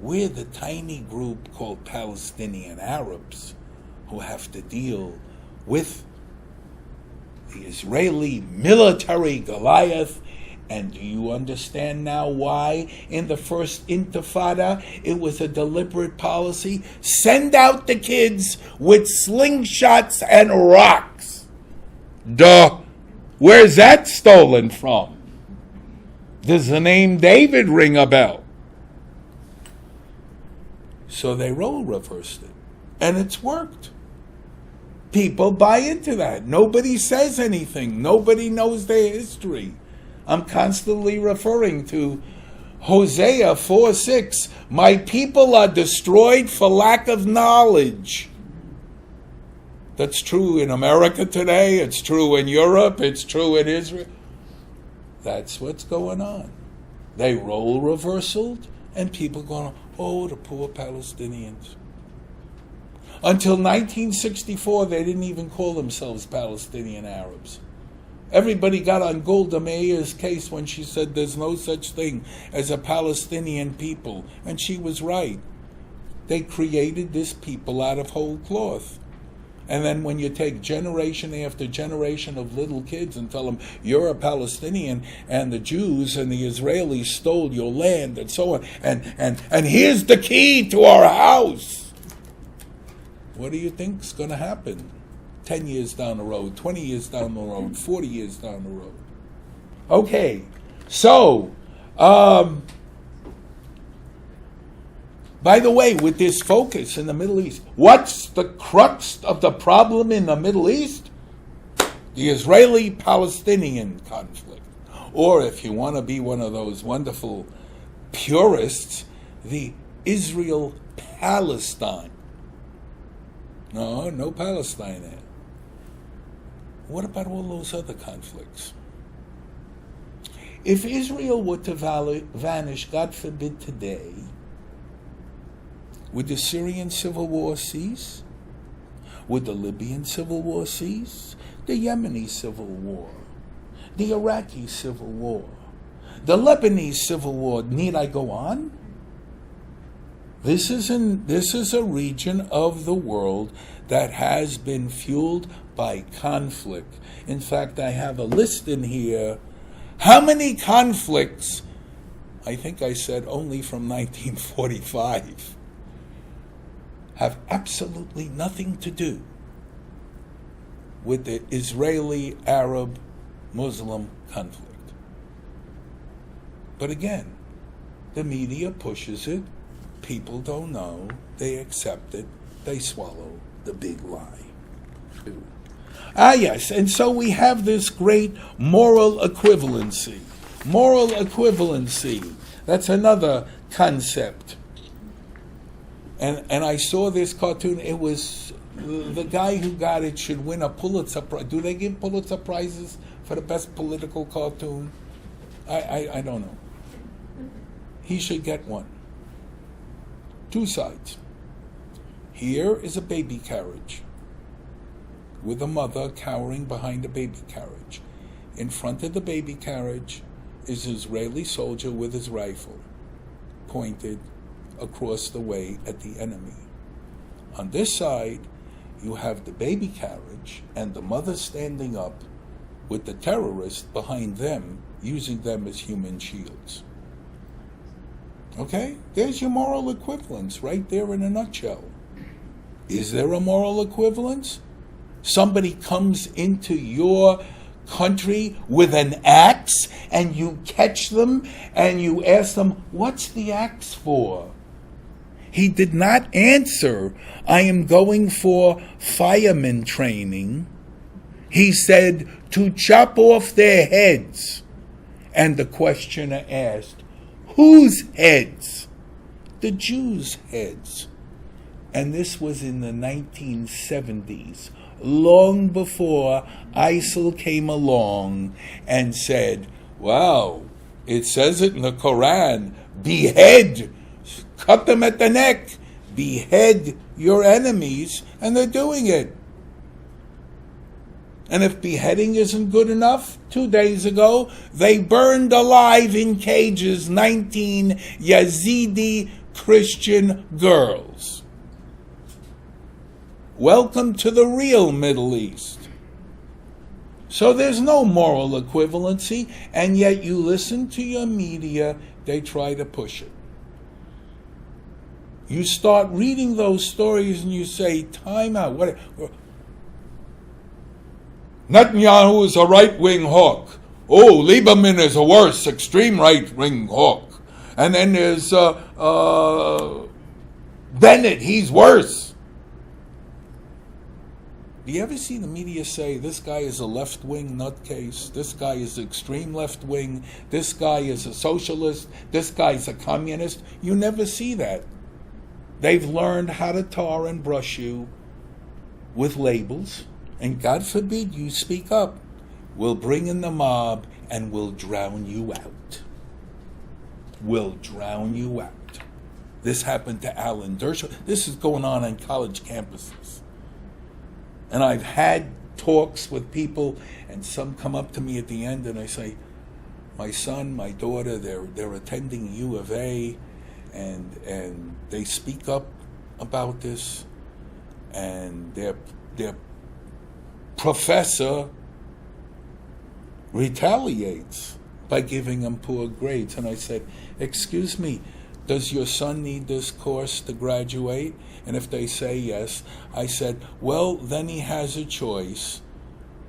we're the tiny group called Palestinian Arabs who have to deal with the Israeli military Goliath. And do you understand now why in the first Intifada it was a deliberate policy? Send out the kids with slingshots and rocks. Duh. Where's that stolen from? Does the name David ring a bell? So they role reversed it. And it's worked. People buy into that. Nobody says anything. Nobody knows their history. I'm constantly referring to Hosea 4:6. My people are destroyed for lack of knowledge. That's true in America today. It's true in Europe. It's true in Israel. That's what's going on. They role reversaled, and people going, oh, the poor Palestinians. Until 1964, they didn't even call themselves Palestinian Arabs. Everybody got on Golda Meir's case when she said there's no such thing as a Palestinian people. And she was right. They created this people out of whole cloth. And then when you take generation after generation of little kids and tell them, you're a Palestinian, and the Jews and the Israelis stole your land, and so on, and here's the key to our house. What do you think's going to happen 10 years down the road, 20 years down the road, 40 years down the road? Okay, so, by the way, with this focus in the Middle East, what's the crux of the problem in the Middle East? The Israeli-Palestinian conflict. Or, if you want to be one of those wonderful purists, the Israel-Palestine. No Palestine there. What about all those other conflicts? If Israel were to vanish, God forbid, today, Would the Syrian civil war cease? Would the Libyan civil war cease? The Yemeni civil war? The Iraqi civil war? The Lebanese civil war? Need I go on? This is a region of the world that has been fueled by conflict. In fact, I have a list in here. How many conflicts? I think I said only from 1945. Have absolutely nothing to do with the Israeli-Arab-Muslim conflict. But again, the media pushes it. People don't know. They accept it. They swallow the big lie. Yes, and so we have this great moral equivalency. Moral equivalency. That's another concept. And I saw this cartoon. It was the guy who got it should win a Pulitzer Prize. Do they give Pulitzer Prizes for the best political cartoon? I don't know. He should get one. Two sides. Here is a baby carriage with a mother cowering behind the baby carriage. In front of the baby carriage is an Israeli soldier with his rifle pointed across the way at the enemy. On this side, you have the baby carriage and the mother standing up with the terrorist behind them, using them as human shields. Okay? There's your moral equivalence right there in a nutshell. Is there a moral equivalence? Somebody comes into your country with an axe and you catch them and you ask them, what's the axe for? He did not answer, I am going for fireman training. He said, to chop off their heads. And the questioner asked, whose heads? The Jews' heads. And this was in the 1970s, long before ISIL came along and said, wow, it says it in the Quran, behead, cut them at the neck, behead your enemies, and they're doing it. And if beheading isn't good enough, 2 days ago, they burned alive in cages 19 Yazidi Christian girls. Welcome to the real Middle East. So there's no moral equivalency, and yet you listen to your media, they try to push it. You start reading those stories and you say, time out. Netanyahu is a right-wing hawk. Oh, Lieberman is a worse, extreme right-wing hawk. And then there's Bennett, he's worse. Do you ever see the media say, this guy is a left-wing nutcase, this guy is extreme left-wing, this guy is a socialist, this guy is a communist? You never see that. They've learned how to tar and brush you with labels, and God forbid you speak up. We'll bring in the mob and we'll drown you out. We'll drown you out. This happened to Alan Dershowitz. This is going on college campuses. And I've had talks with people, and some come up to me at the end and I say, my son, my daughter, they're attending U of A, and they speak up about this, and their professor retaliates by giving them poor grades. And I said, excuse me, does your son need this course to graduate? And if they say yes, I said, well, then he has a choice.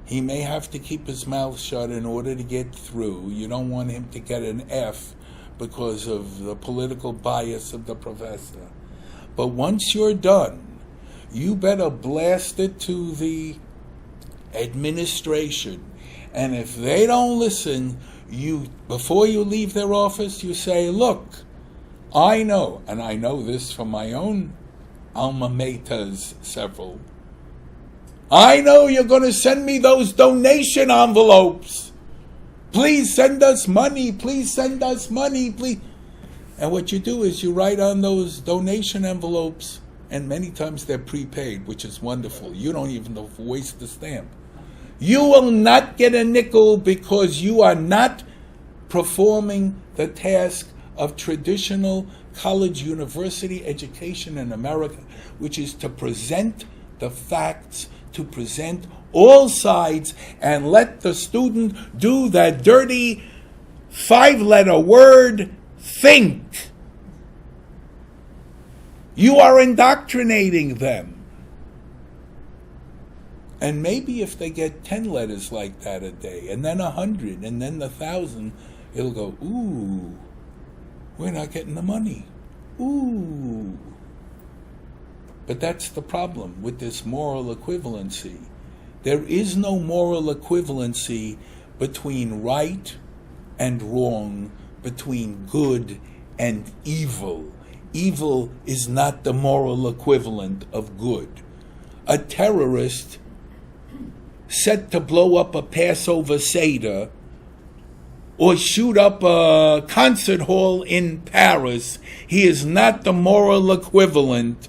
He may have to keep his mouth shut in order to get through. You don't want him to get an F because of the political bias of the professor. But once you're done, you better blast it to the administration. And if they don't listen, you, before you leave their office, you say, look, I know, and I know this from my own alma maters, several. I know you're going to send me those donation envelopes. Please send us money. Please send us money. Please. And what you do is you write on those donation envelopes, and many times they're prepaid, which is wonderful. You don't even waste the stamp. You will not get a nickel because you are not performing the task of traditional college university education in America, which is to present the facts, to present all sides, and let the student do that dirty 5-letter word, think. You are indoctrinating them. And maybe if they get 10 letters like that a day, and then 100, and then 1,000, it'll go, ooh, we're not getting the money. Ooh. But that's the problem with this moral equivalency. There is no moral equivalency between right and wrong, between good and evil. Evil is not the moral equivalent of good. A terrorist set to blow up a Passover Seder or shoot up a concert hall in Paris, he is not the moral equivalent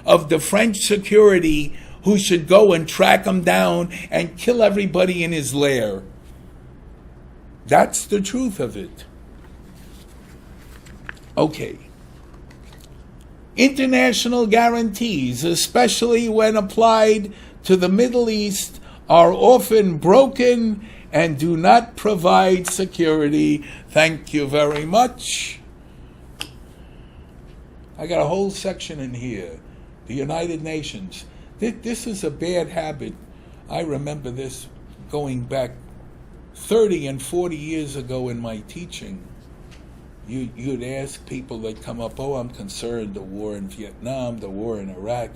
of the French security who should go and track him down and kill everybody in his lair. That's the truth of it. Okay. International guarantees, especially when applied to the Middle East, are often broken and do not provide security. Thank you very much. I got a whole section in here. The United Nations. This is a bad habit. I remember this going back 30 and 40 years ago in my teaching. You'd ask people that come up, oh, I'm concerned, the war in Vietnam, the war in Iraq.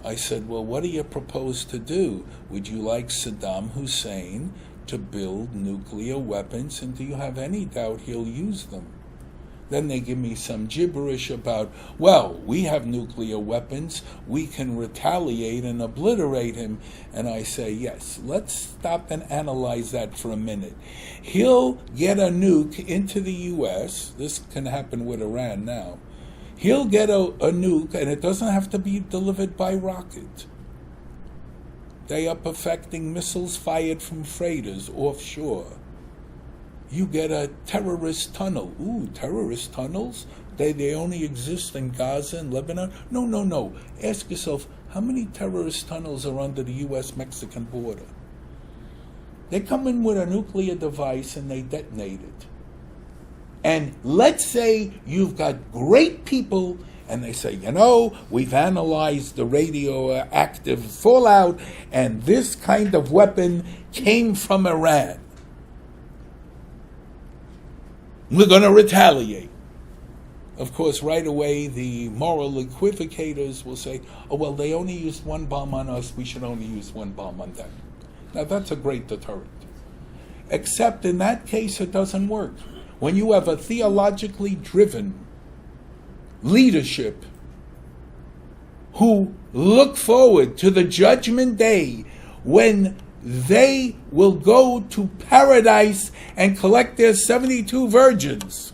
I said, well, what do you propose to do? Would you like Saddam Hussein to build nuclear weapons, and do you have any doubt he'll use them? Then they give me some gibberish about, well, we have nuclear weapons, we can retaliate and obliterate him. And I say, yes, let's stop and analyze that for a minute. He'll get a nuke into the U.S. This can happen with Iran now. He'll get a nuke, and it doesn't have to be delivered by rocket. They are perfecting missiles fired from freighters offshore. You get a terrorist tunnel. Ooh, terrorist tunnels? They only exist in Gaza and Lebanon? No. Ask yourself, how many terrorist tunnels are under the U.S.-Mexican border? They come in with a nuclear device and they detonate it. And let's say you've got great people and they say, we've analyzed the radioactive fallout and this kind of weapon came from Iran. We're going to retaliate. Of course, right away, the moral equivocators will say, oh, well, they only used one bomb on us, we should only use one bomb on them. Now, that's a great deterrent. Except in that case, it doesn't work. When you have a theologically driven leadership who look forward to the judgment day when they will go to paradise and collect their 72 virgins.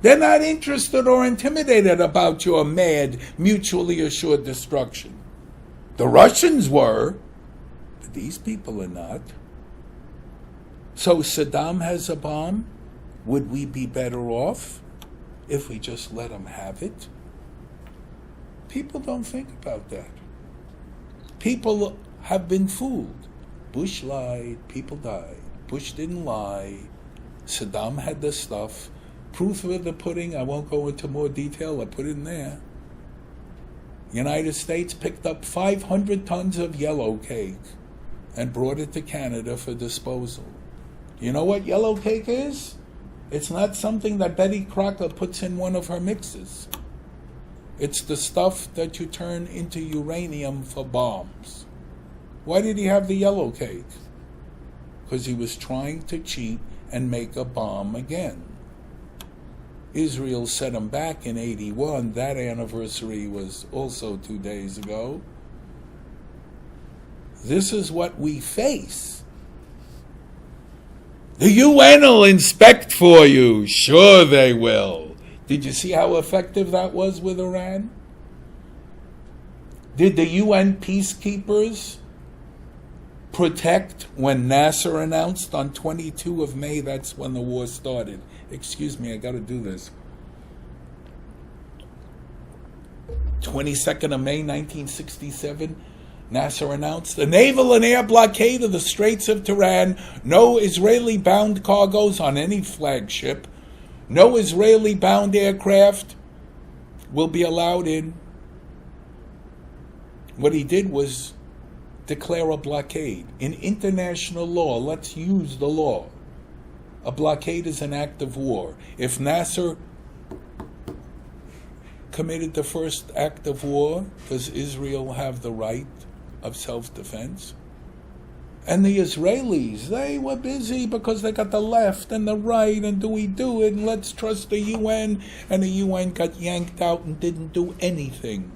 They're not interested or intimidated about your mad, mutually assured destruction. The Russians were, but these people are not. So Saddam has a bomb. Would we be better off if we just let him have it? People don't think about that. People have been fooled. Bush lied, people died. Bush didn't lie. Saddam had the stuff. Proof of the pudding, I won't go into more detail, I put it in there. United States picked up 500 tons of yellow cake and brought it to Canada for disposal. You know what yellow cake is? It's not something that Betty Crocker puts in one of her mixes. It's the stuff that you turn into uranium for bombs. Why did he have the yellow cake? Because he was trying to cheat and make a bomb again. Israel set him back in 81. That anniversary was also 2 days ago. This is what we face. The UN will inspect for you. Sure they will. Did you see how effective that was with Iran? Did the UN peacekeepers protect when Nasser announced on 22 of May, that's when the war started? Excuse me, I got to do this. 22nd of May, 1967, Nasser announced the naval and air blockade of the Straits of Tiran, no Israeli-bound cargoes on any flagship, no Israeli-bound aircraft will be allowed in. What he did was declare a blockade. In international law, let's use the law. A blockade is an act of war. If Nasser committed the first act of war, does Israel have the right of self-defense? And the Israelis, they were busy because they got the left and the right, and do we do it, and let's trust the UN, and the UN got yanked out and didn't do anything.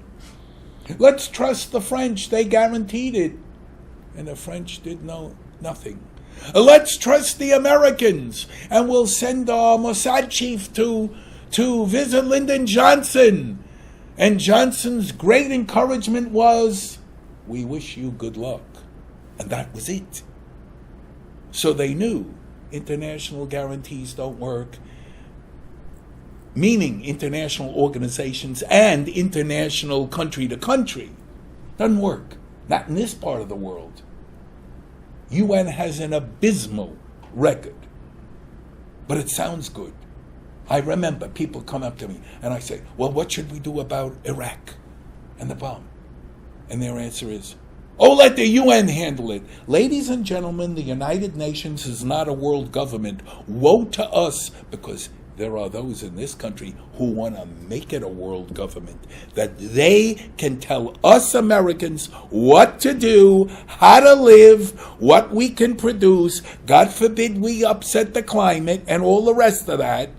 Let's trust the French, they guaranteed it, and the French did nothing. Let's trust the Americans, and we'll send our Mossad chief to visit Lyndon Johnson. And Johnson's great encouragement was, we wish you good luck. And that was it. So they knew international guarantees don't work, meaning international organizations and international country to country. Doesn't work. Not in this part of the world. UN has an abysmal record. But it sounds good. I remember people come up to me and I say, well, what should we do about Iraq and the bomb? And their answer is, oh, let the UN handle it. Ladies and gentlemen, the United Nations is not a world government. Woe to us, because there are those in this country who want to make it a world government, that they can tell us Americans what to do, how to live, what we can produce. God forbid we upset the climate and all the rest of that.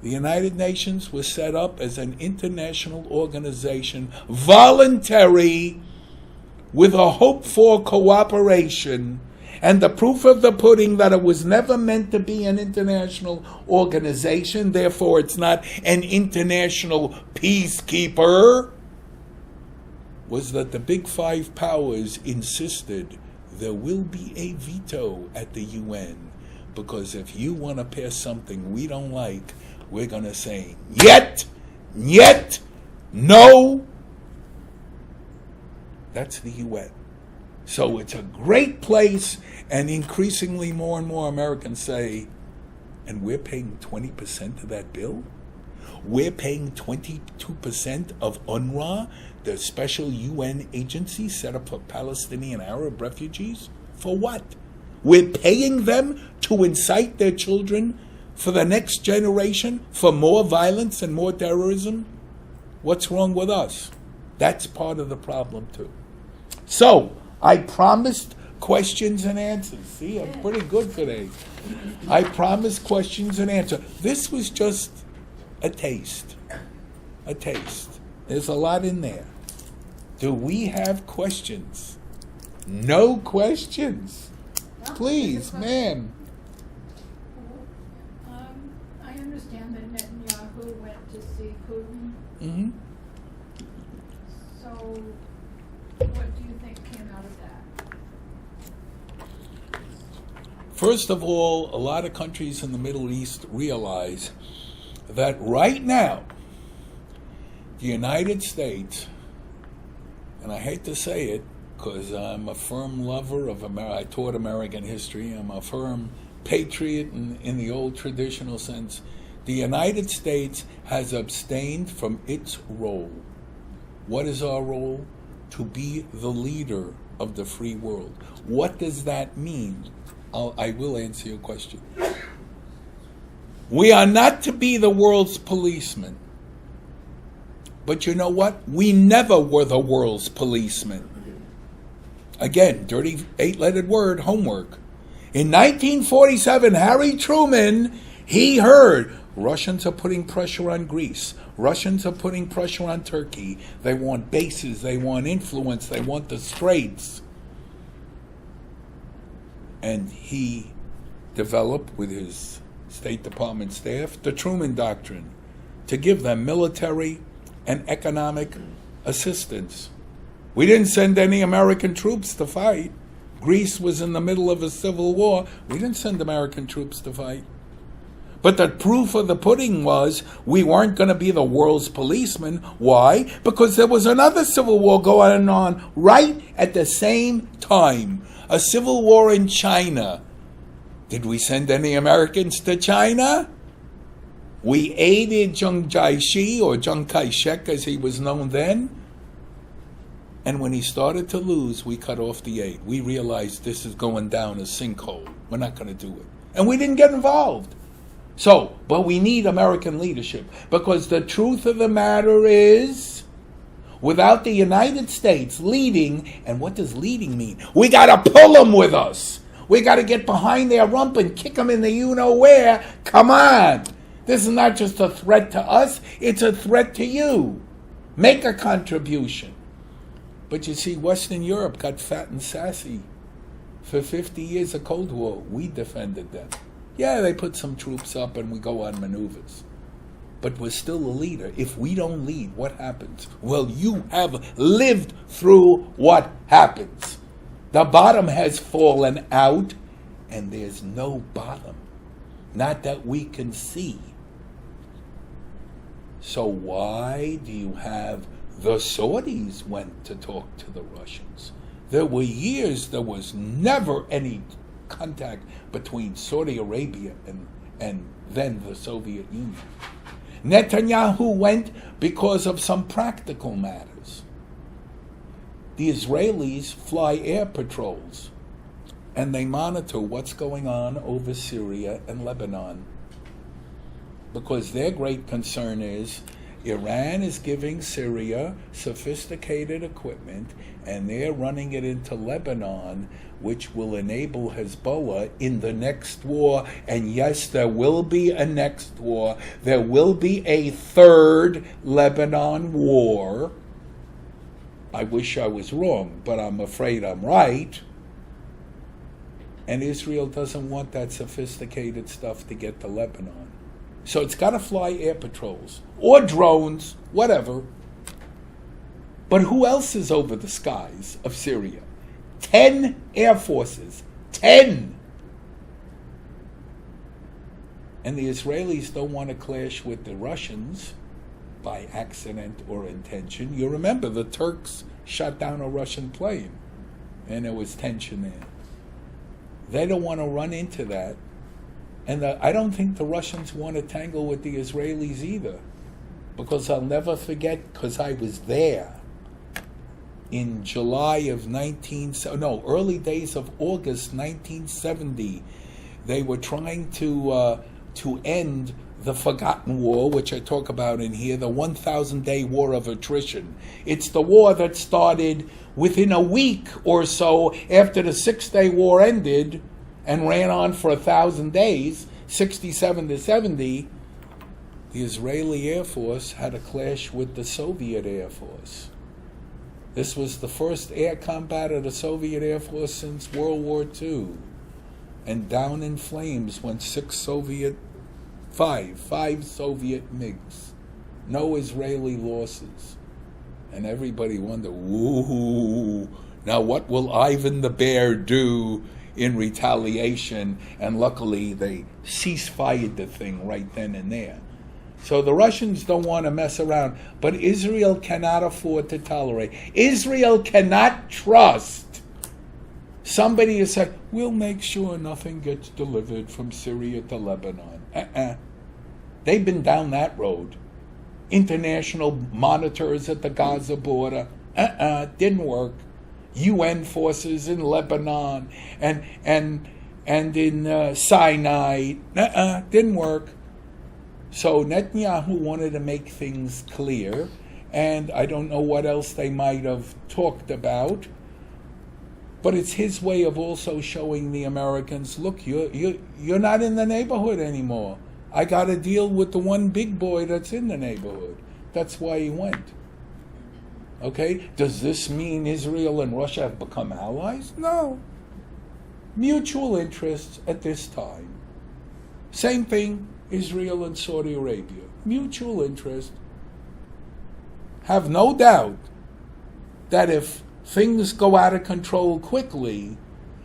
The United Nations was set up as an international organization, voluntary, with a hope for cooperation, and the proof of the pudding that it was never meant to be an international organization, therefore it's not an international peacekeeper, was that the big five powers insisted there will be a veto at the UN, because if you want to pass something we don't like, we're going to say, yet, no. That's the UN. So it's a great place, and increasingly more and more Americans say, and we're paying 20% of that bill? We're paying 22% of UNRWA, the special UN agency set up for Palestinian Arab refugees? For what? We're paying them to incite their children for the next generation, for more violence and more terrorism? What's wrong with us? That's part of the problem too. So, I promised questions and answers. See, I'm pretty good today. I promised questions and answers. This was just a taste. A taste. There's a lot in there. Do we have questions? No questions. Please, ma'am. I understand that Netanyahu went to see Putin. Mm-hmm. So, what do you think came out of that? First of all, a lot of countries in the Middle East realize that right now, the United States, and I hate to say it because I'm a firm lover of America, I taught American history, I'm a firm patriot in the old traditional sense, the United States has abstained from its role. What is our role? To be the leader of the free world. What does that mean? I will answer your question. We are not to be the world's policeman. But you know what? We never were the world's policeman. Again, dirty 8-lettered word, homework. In 1947, Harry Truman, he heard Russians are putting pressure on Greece. Russians are putting pressure on Turkey. They want bases, they want influence, they want the Straits. And he developed with his State Department staff, the Truman Doctrine, to give them military and economic assistance. We didn't send any American troops to fight. Greece was in the middle of a civil war. We didn't send American troops to fight. But the proof of the pudding was we weren't going to be the world's policemen. Why? Because there was another civil war going on right at the same time. A civil war in China. Did we send any Americans to China? We aided Chiang Kai-shek, or Chiang Kai-shek as he was known then. And when he started to lose, we cut off the aid. We realized this is going down a sinkhole. We're not going to do it. And we didn't get involved. So, but we need American leadership, because the truth of the matter is, without the United States leading, and what does leading mean? We got to pull them with us. We got to get behind their rump and kick them in the you-know-where. Come on. This is not just a threat to us, it's a threat to you. Make a contribution. But you see, Western Europe got fat and sassy. For 50 years of Cold War, we defended them. Yeah, they put some troops up and we go on maneuvers. But we're still a leader. If we don't lead, what happens? Well, you have lived through what happens. The bottom has fallen out, and there's no bottom. Not that we can see. So why do you have the Saudis went to talk to the Russians? There were years there was never any contact between Saudi Arabia and then the Soviet Union. Netanyahu went because of some practical matters. The Israelis fly air patrols and they monitor what's going on over Syria and Lebanon, because their great concern is Iran is giving Syria sophisticated equipment and they're running it into Lebanon, which will enable Hezbollah in the next war. And yes, there will be a next war. There will be a third Lebanon war. I wish I was wrong, but I'm afraid I'm right. And Israel doesn't want that sophisticated stuff to get to Lebanon. So it's got to fly air patrols or drones, whatever. But who else is over the skies of Syria? 10 air forces. 10! And the Israelis don't want to clash with the Russians by accident or intention. You remember the Turks shot down a Russian plane and there was tension there. They don't want to run into that. And I don't think the Russians want to tangle with the Israelis either, because I'll never forget, because I was there in July of early days of August 1970. They were trying to end the forgotten war, which I talk about in here, the 1,000-day war of attrition. It's the war that started within a week or so after the Six-Day War ended and ran on for 1,000 days, 67 to 70. The Israeli Air Force had a clash with the Soviet Air Force. This was the first air combat of the Soviet Air Force since World War II. And down in flames went five Soviet MiGs. No Israeli losses. And everybody wondered, ooh, now what will Ivan the Bear do in retaliation? And luckily they ceasefired the thing right then and there. So the Russians don't want to mess around, but Israel cannot afford to tolerate. Israel cannot trust somebody to say, we'll make sure nothing gets delivered from Syria to Lebanon. They've been down that road. International monitors at the Gaza border. Didn't work. UN forces in Lebanon and in Sinai. Didn't work. So Netanyahu wanted to make things clear, and I don't know what else they might have talked about, but it's his way of also showing the Americans, look, you're not in the neighborhood anymore. I got to deal with the one big boy that's in the neighborhood. That's why he went. Okay? Does this mean Israel and Russia have become allies? No. Mutual interests at this time. Same thing, Israel and Saudi Arabia. Mutual interest. Have no doubt that if things go out of control quickly,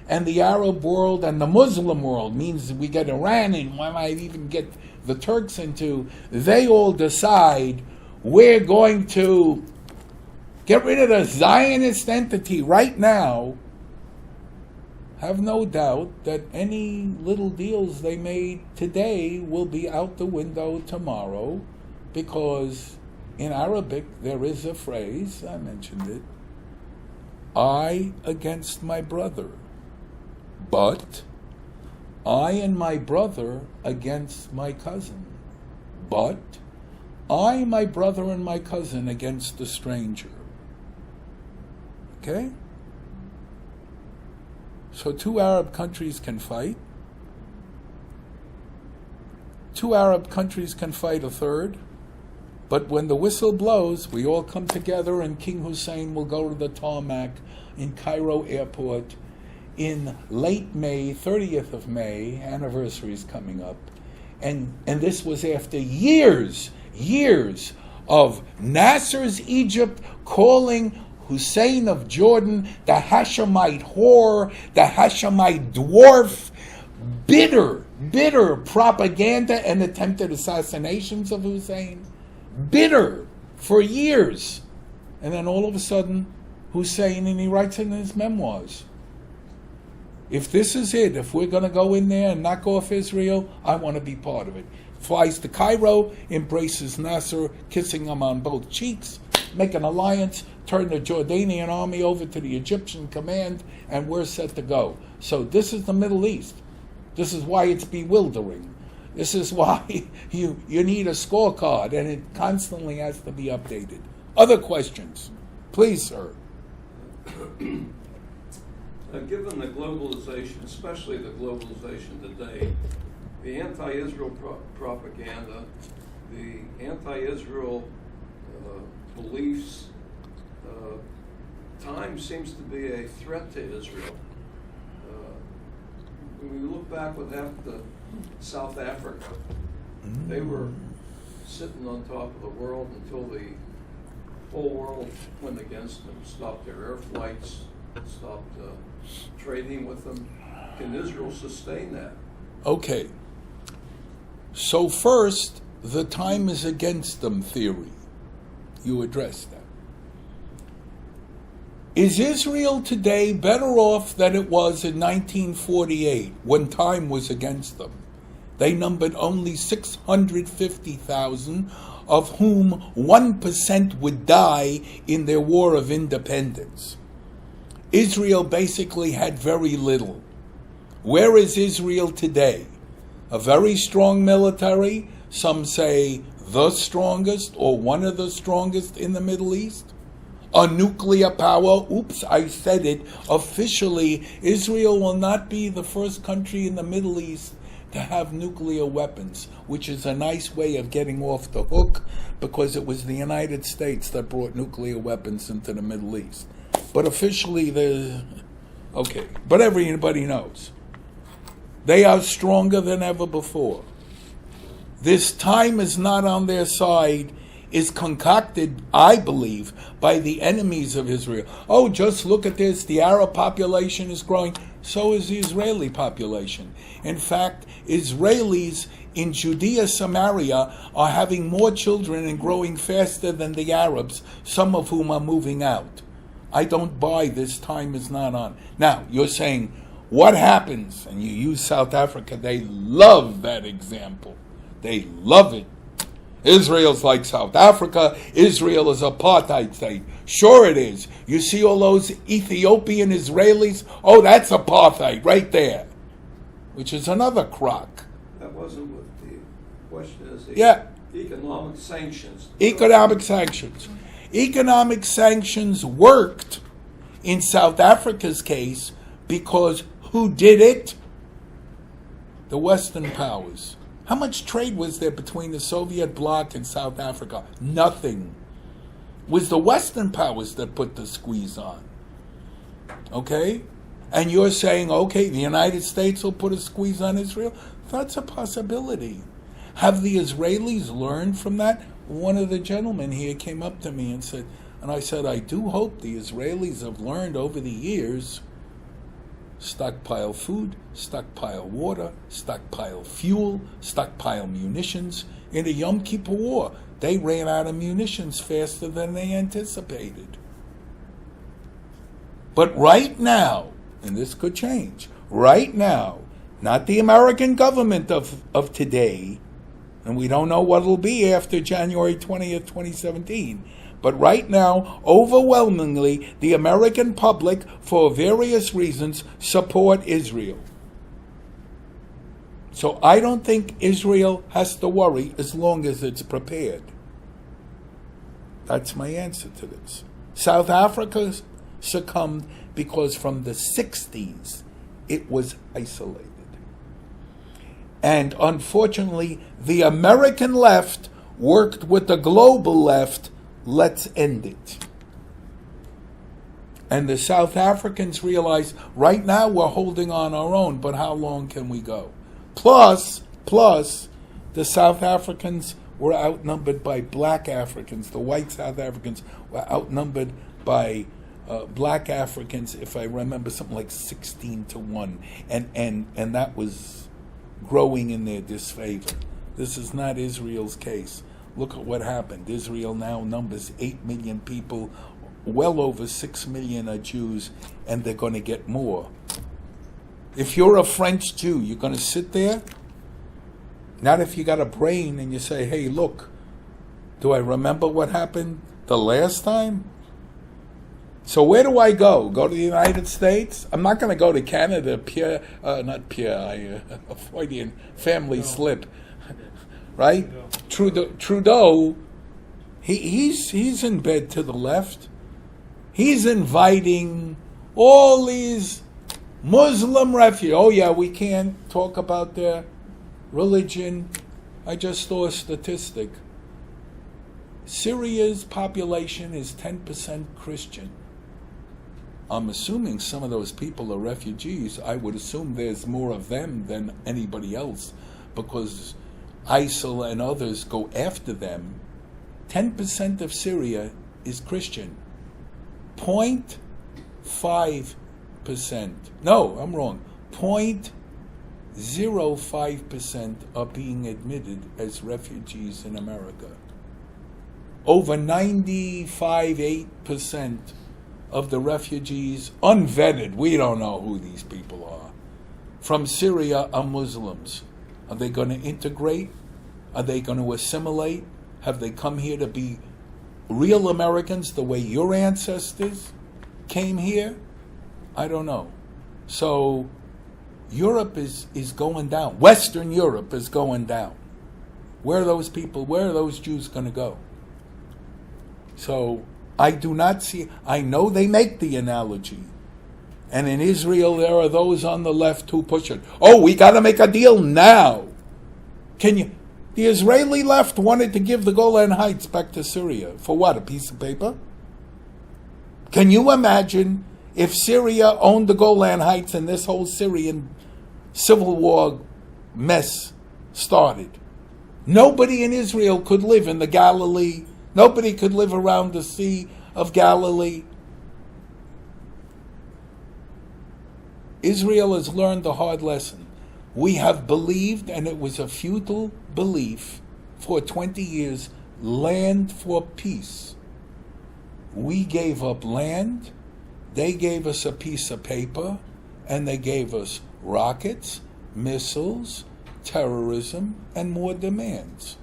and the Arab world and the Muslim world, means we get Iran and we might even get the Turks into, they all decide we're going to get rid of the Zionist entity right now, have no doubt that any little deals they made today will be out the window tomorrow, because in Arabic there is a phrase, I mentioned it, I against my brother, but I and my brother against my cousin, but I, my brother, and my cousin against the stranger. Okay? So 2 Arab countries can fight. 2 Arab countries can fight a third. But when the whistle blows, we all come together and King Hussein will go to the tarmac in Cairo airport in late May, 30th of May, anniversary is coming up. And this was after years of Nasser's Egypt calling Hussein of Jordan the Hashemite whore, the Hashemite dwarf, bitter propaganda and attempted assassinations of Hussein. Bitter for years. And then all of a sudden, Hussein, and he writes in his memoirs, if this is it, if we're going to go in there and knock off Israel, I want to be part of it. Flies to Cairo, embraces Nasser, kissing him on both cheeks, make an alliance, turn the Jordanian army over to the Egyptian command, and we're set to go. So this is the Middle East. This is why it's bewildering. This is why you need a scorecard, and it constantly has to be updated. Other questions? Please, sir. Given the globalization, especially the globalization today, the anti-Israel propaganda, the anti-Israel beliefs, time seems to be a threat to Israel. When we look back what happened to South Africa, they were sitting on top of the world until the whole world went against them, stopped their air flights, stopped trading with them. Can Israel sustain that? Okay. So first, the time is against them theory. You addressed that. Is Israel today better off than it was in 1948 when time was against them? They numbered only 650,000, of whom 1% would die in their war of independence. Israel basically had very little. Where is Israel today? A very strong military, some say the strongest or one of the strongest in the Middle East. A nuclear power, oops, I said it, officially, Israel will not be the first country in the Middle East to have nuclear weapons, which is a nice way of getting off the hook, because it was the United States that brought nuclear weapons into the Middle East. But officially, but everybody knows. They are stronger than ever before. This time is not on their side, is concocted, I believe, by the enemies of Israel. Oh, just look at this, the Arab population is growing. So is the Israeli population. In fact, Israelis in Judea, Samaria are having more children and growing faster than the Arabs, some of whom are moving out. I don't buy this time is not on. Now, you're saying, what happens? And you use South Africa. They love that example. They love it. Israel's like South Africa. Israel is apartheid state. Sure it is. You see all those Ethiopian Israelis? Oh, that's apartheid right there. Which is another crock. That wasn't what the question is. Yeah. Economic sanctions. Economic sanctions. Economic sanctions worked in South Africa's case because who did it? The Western powers. How much trade was there between the Soviet bloc and South Africa? Nothing. It was the Western powers that put the squeeze on. Okay? And you're saying, okay, the United States will put a squeeze on Israel? That's a possibility. Have the Israelis learned from that? One of the gentlemen here came up to me and said, and I said, I do hope the Israelis have learned over the years, stockpile food, stockpile water, stockpile fuel, stockpile munitions. In the Yom Kippur War, they ran out of munitions faster than they anticipated. But right now, and this could change, right now, not the American government of today, and we don't know what it'll be after January 20th, 2017, but right now, overwhelmingly, the American public, for various reasons, support Israel. So I don't think Israel has to worry as long as it's prepared. That's my answer to this. South Africa succumbed because from the 60s it was isolated. And unfortunately, the American left worked with the global left. Let's end it. And the South Africans realized, right now we're holding on our own, but how long can we go? Plus, the South Africans were outnumbered by black Africans. The white South Africans were outnumbered by black Africans, if I remember, something like 16-1. And that was growing in their disfavor. This is not Israel's case. Look at what happened. Israel now numbers 8 million people. Well over 6 million are Jews, and they're going to get more. If you're a French Jew, you're going to sit there? Not if you got a brain and you say, hey, look, do I remember what happened the last time? So where do I go? Go to the United States? I'm not going to go to Canada. A Freudian family slip. Right? Trudeau, he's in bed to the left. He's inviting all these Muslim refugees. Oh yeah, we can't talk about their religion. I just saw a statistic. Syria's population is 10% Christian. I'm assuming some of those people are refugees. I would assume there's more of them than anybody else, because ISIL and others go after them. 10% of Syria is Christian. 0.5%. No, I'm wrong. 0.05% are being admitted as refugees in America. Over 95-8% of the refugees, unvetted, we don't know who these people are, from Syria are Muslims. Are they going to integrate? Are they going to assimilate? Have they come here to be real Americans the way your ancestors came here? I don't know. So Europe is going down. Western Europe is going down. Where are those people, where are those Jews going to go? So I do not see, I know they make the analogy. And in Israel, there are those on the left who push it. Oh, we got to make a deal now. The Israeli left wanted to give the Golan Heights back to Syria. For what, a piece of paper? Can you imagine if Syria owned the Golan Heights and this whole Syrian civil war mess started? Nobody in Israel could live in the Galilee. Nobody could live around the Sea of Galilee. Israel has learned the hard lesson. We have believed, and it was a futile belief, for 20 years, land for peace. We gave up land, they gave us a piece of paper, and they gave us rockets, missiles, terrorism, and more demands.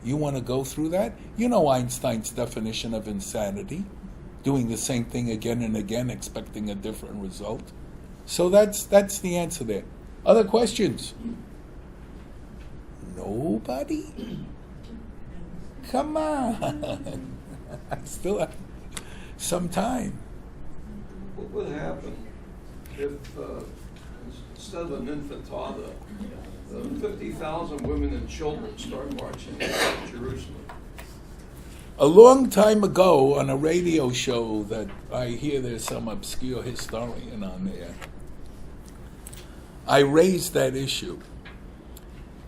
You want to go through that? You know Einstein's definition of insanity, doing the same thing again and again, expecting a different result. So that's the answer there. Other questions? Nobody? Come on. I still have some time. What would happen if, instead of an intifada, 50,000 women and children start marching into Jerusalem? A long time ago on a radio show that I hear there's some obscure historian on there, I raised that issue.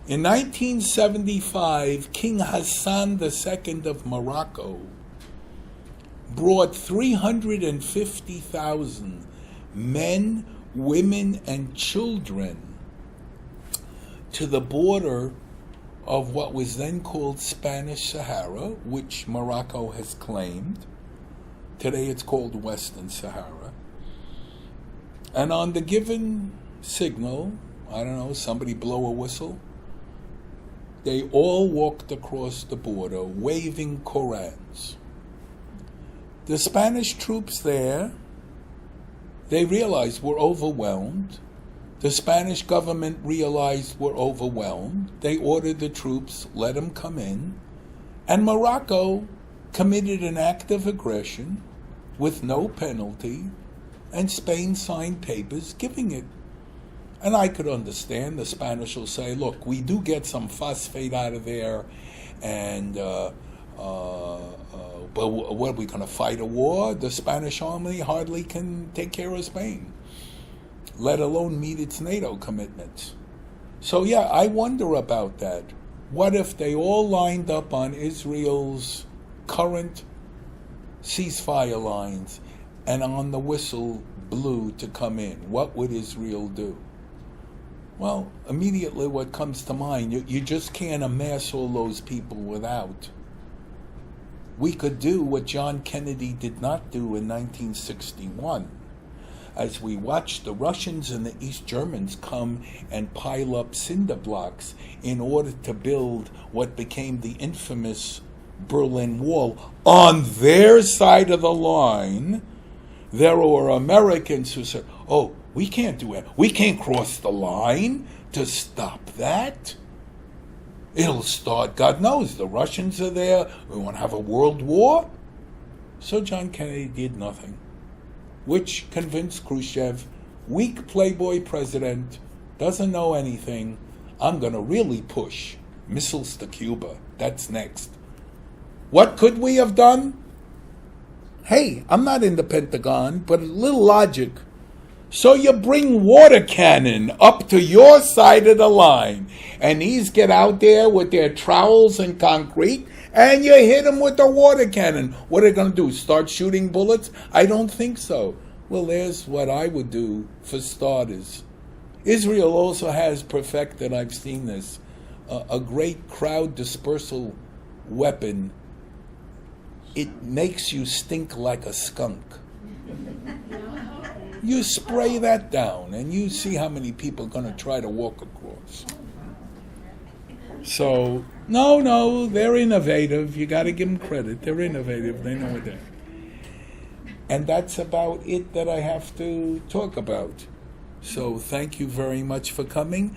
In 1975, King Hassan II of Morocco brought 350,000 men, women, and children to the border of what was then called Spanish Sahara, which Morocco has claimed. Today it's called Western Sahara. And on the given signal, I don't know, somebody blow a whistle, they all walked across the border waving Korans. The Spanish troops there, they realized we're overwhelmed. The Spanish government realized we're overwhelmed. They ordered the troops, let them come in. And Morocco committed an act of aggression with no penalty, and Spain signed papers giving it. And I could understand the Spanish will say, look, we do get some phosphate out of there, and but what, are we going to fight a war? The Spanish army hardly can take care of Spain, let alone meet its NATO commitments. So yeah, I wonder about that. What if they all lined up on Israel's current ceasefire lines and on the whistle blew to come in? What would Israel do? Well, immediately what comes to mind, you just can't amass all those people without. We could do what John Kennedy did not do in 1961. As we watched the Russians and the East Germans come and pile up cinder blocks in order to build what became the infamous Berlin Wall. On their side of the line, there were Americans who said, oh, we can't do it. We can't cross the line to stop that. It'll start, God knows, the Russians are there. We want to have a world war. So John Kennedy did nothing, which convinced Khrushchev, weak playboy president, doesn't know anything. I'm going to really push missiles to Cuba. That's next. What could we have done? Hey, I'm not in the Pentagon, but a little logic. So you bring water cannon up to your side of the line, and these get out there with their trowels and concrete, and you hit them with the water cannon. What are they going to do, start shooting bullets? I don't think so. Well, there's what I would do for starters. Israel also has perfected, I've seen this, a great crowd dispersal weapon. It makes you stink like a skunk. You spray that down, and you see how many people are going to try to walk across. So, no, they're innovative. You got to give them credit. They're innovative. They know what they're. And that's about it that I have to talk about. So, thank you very much for coming.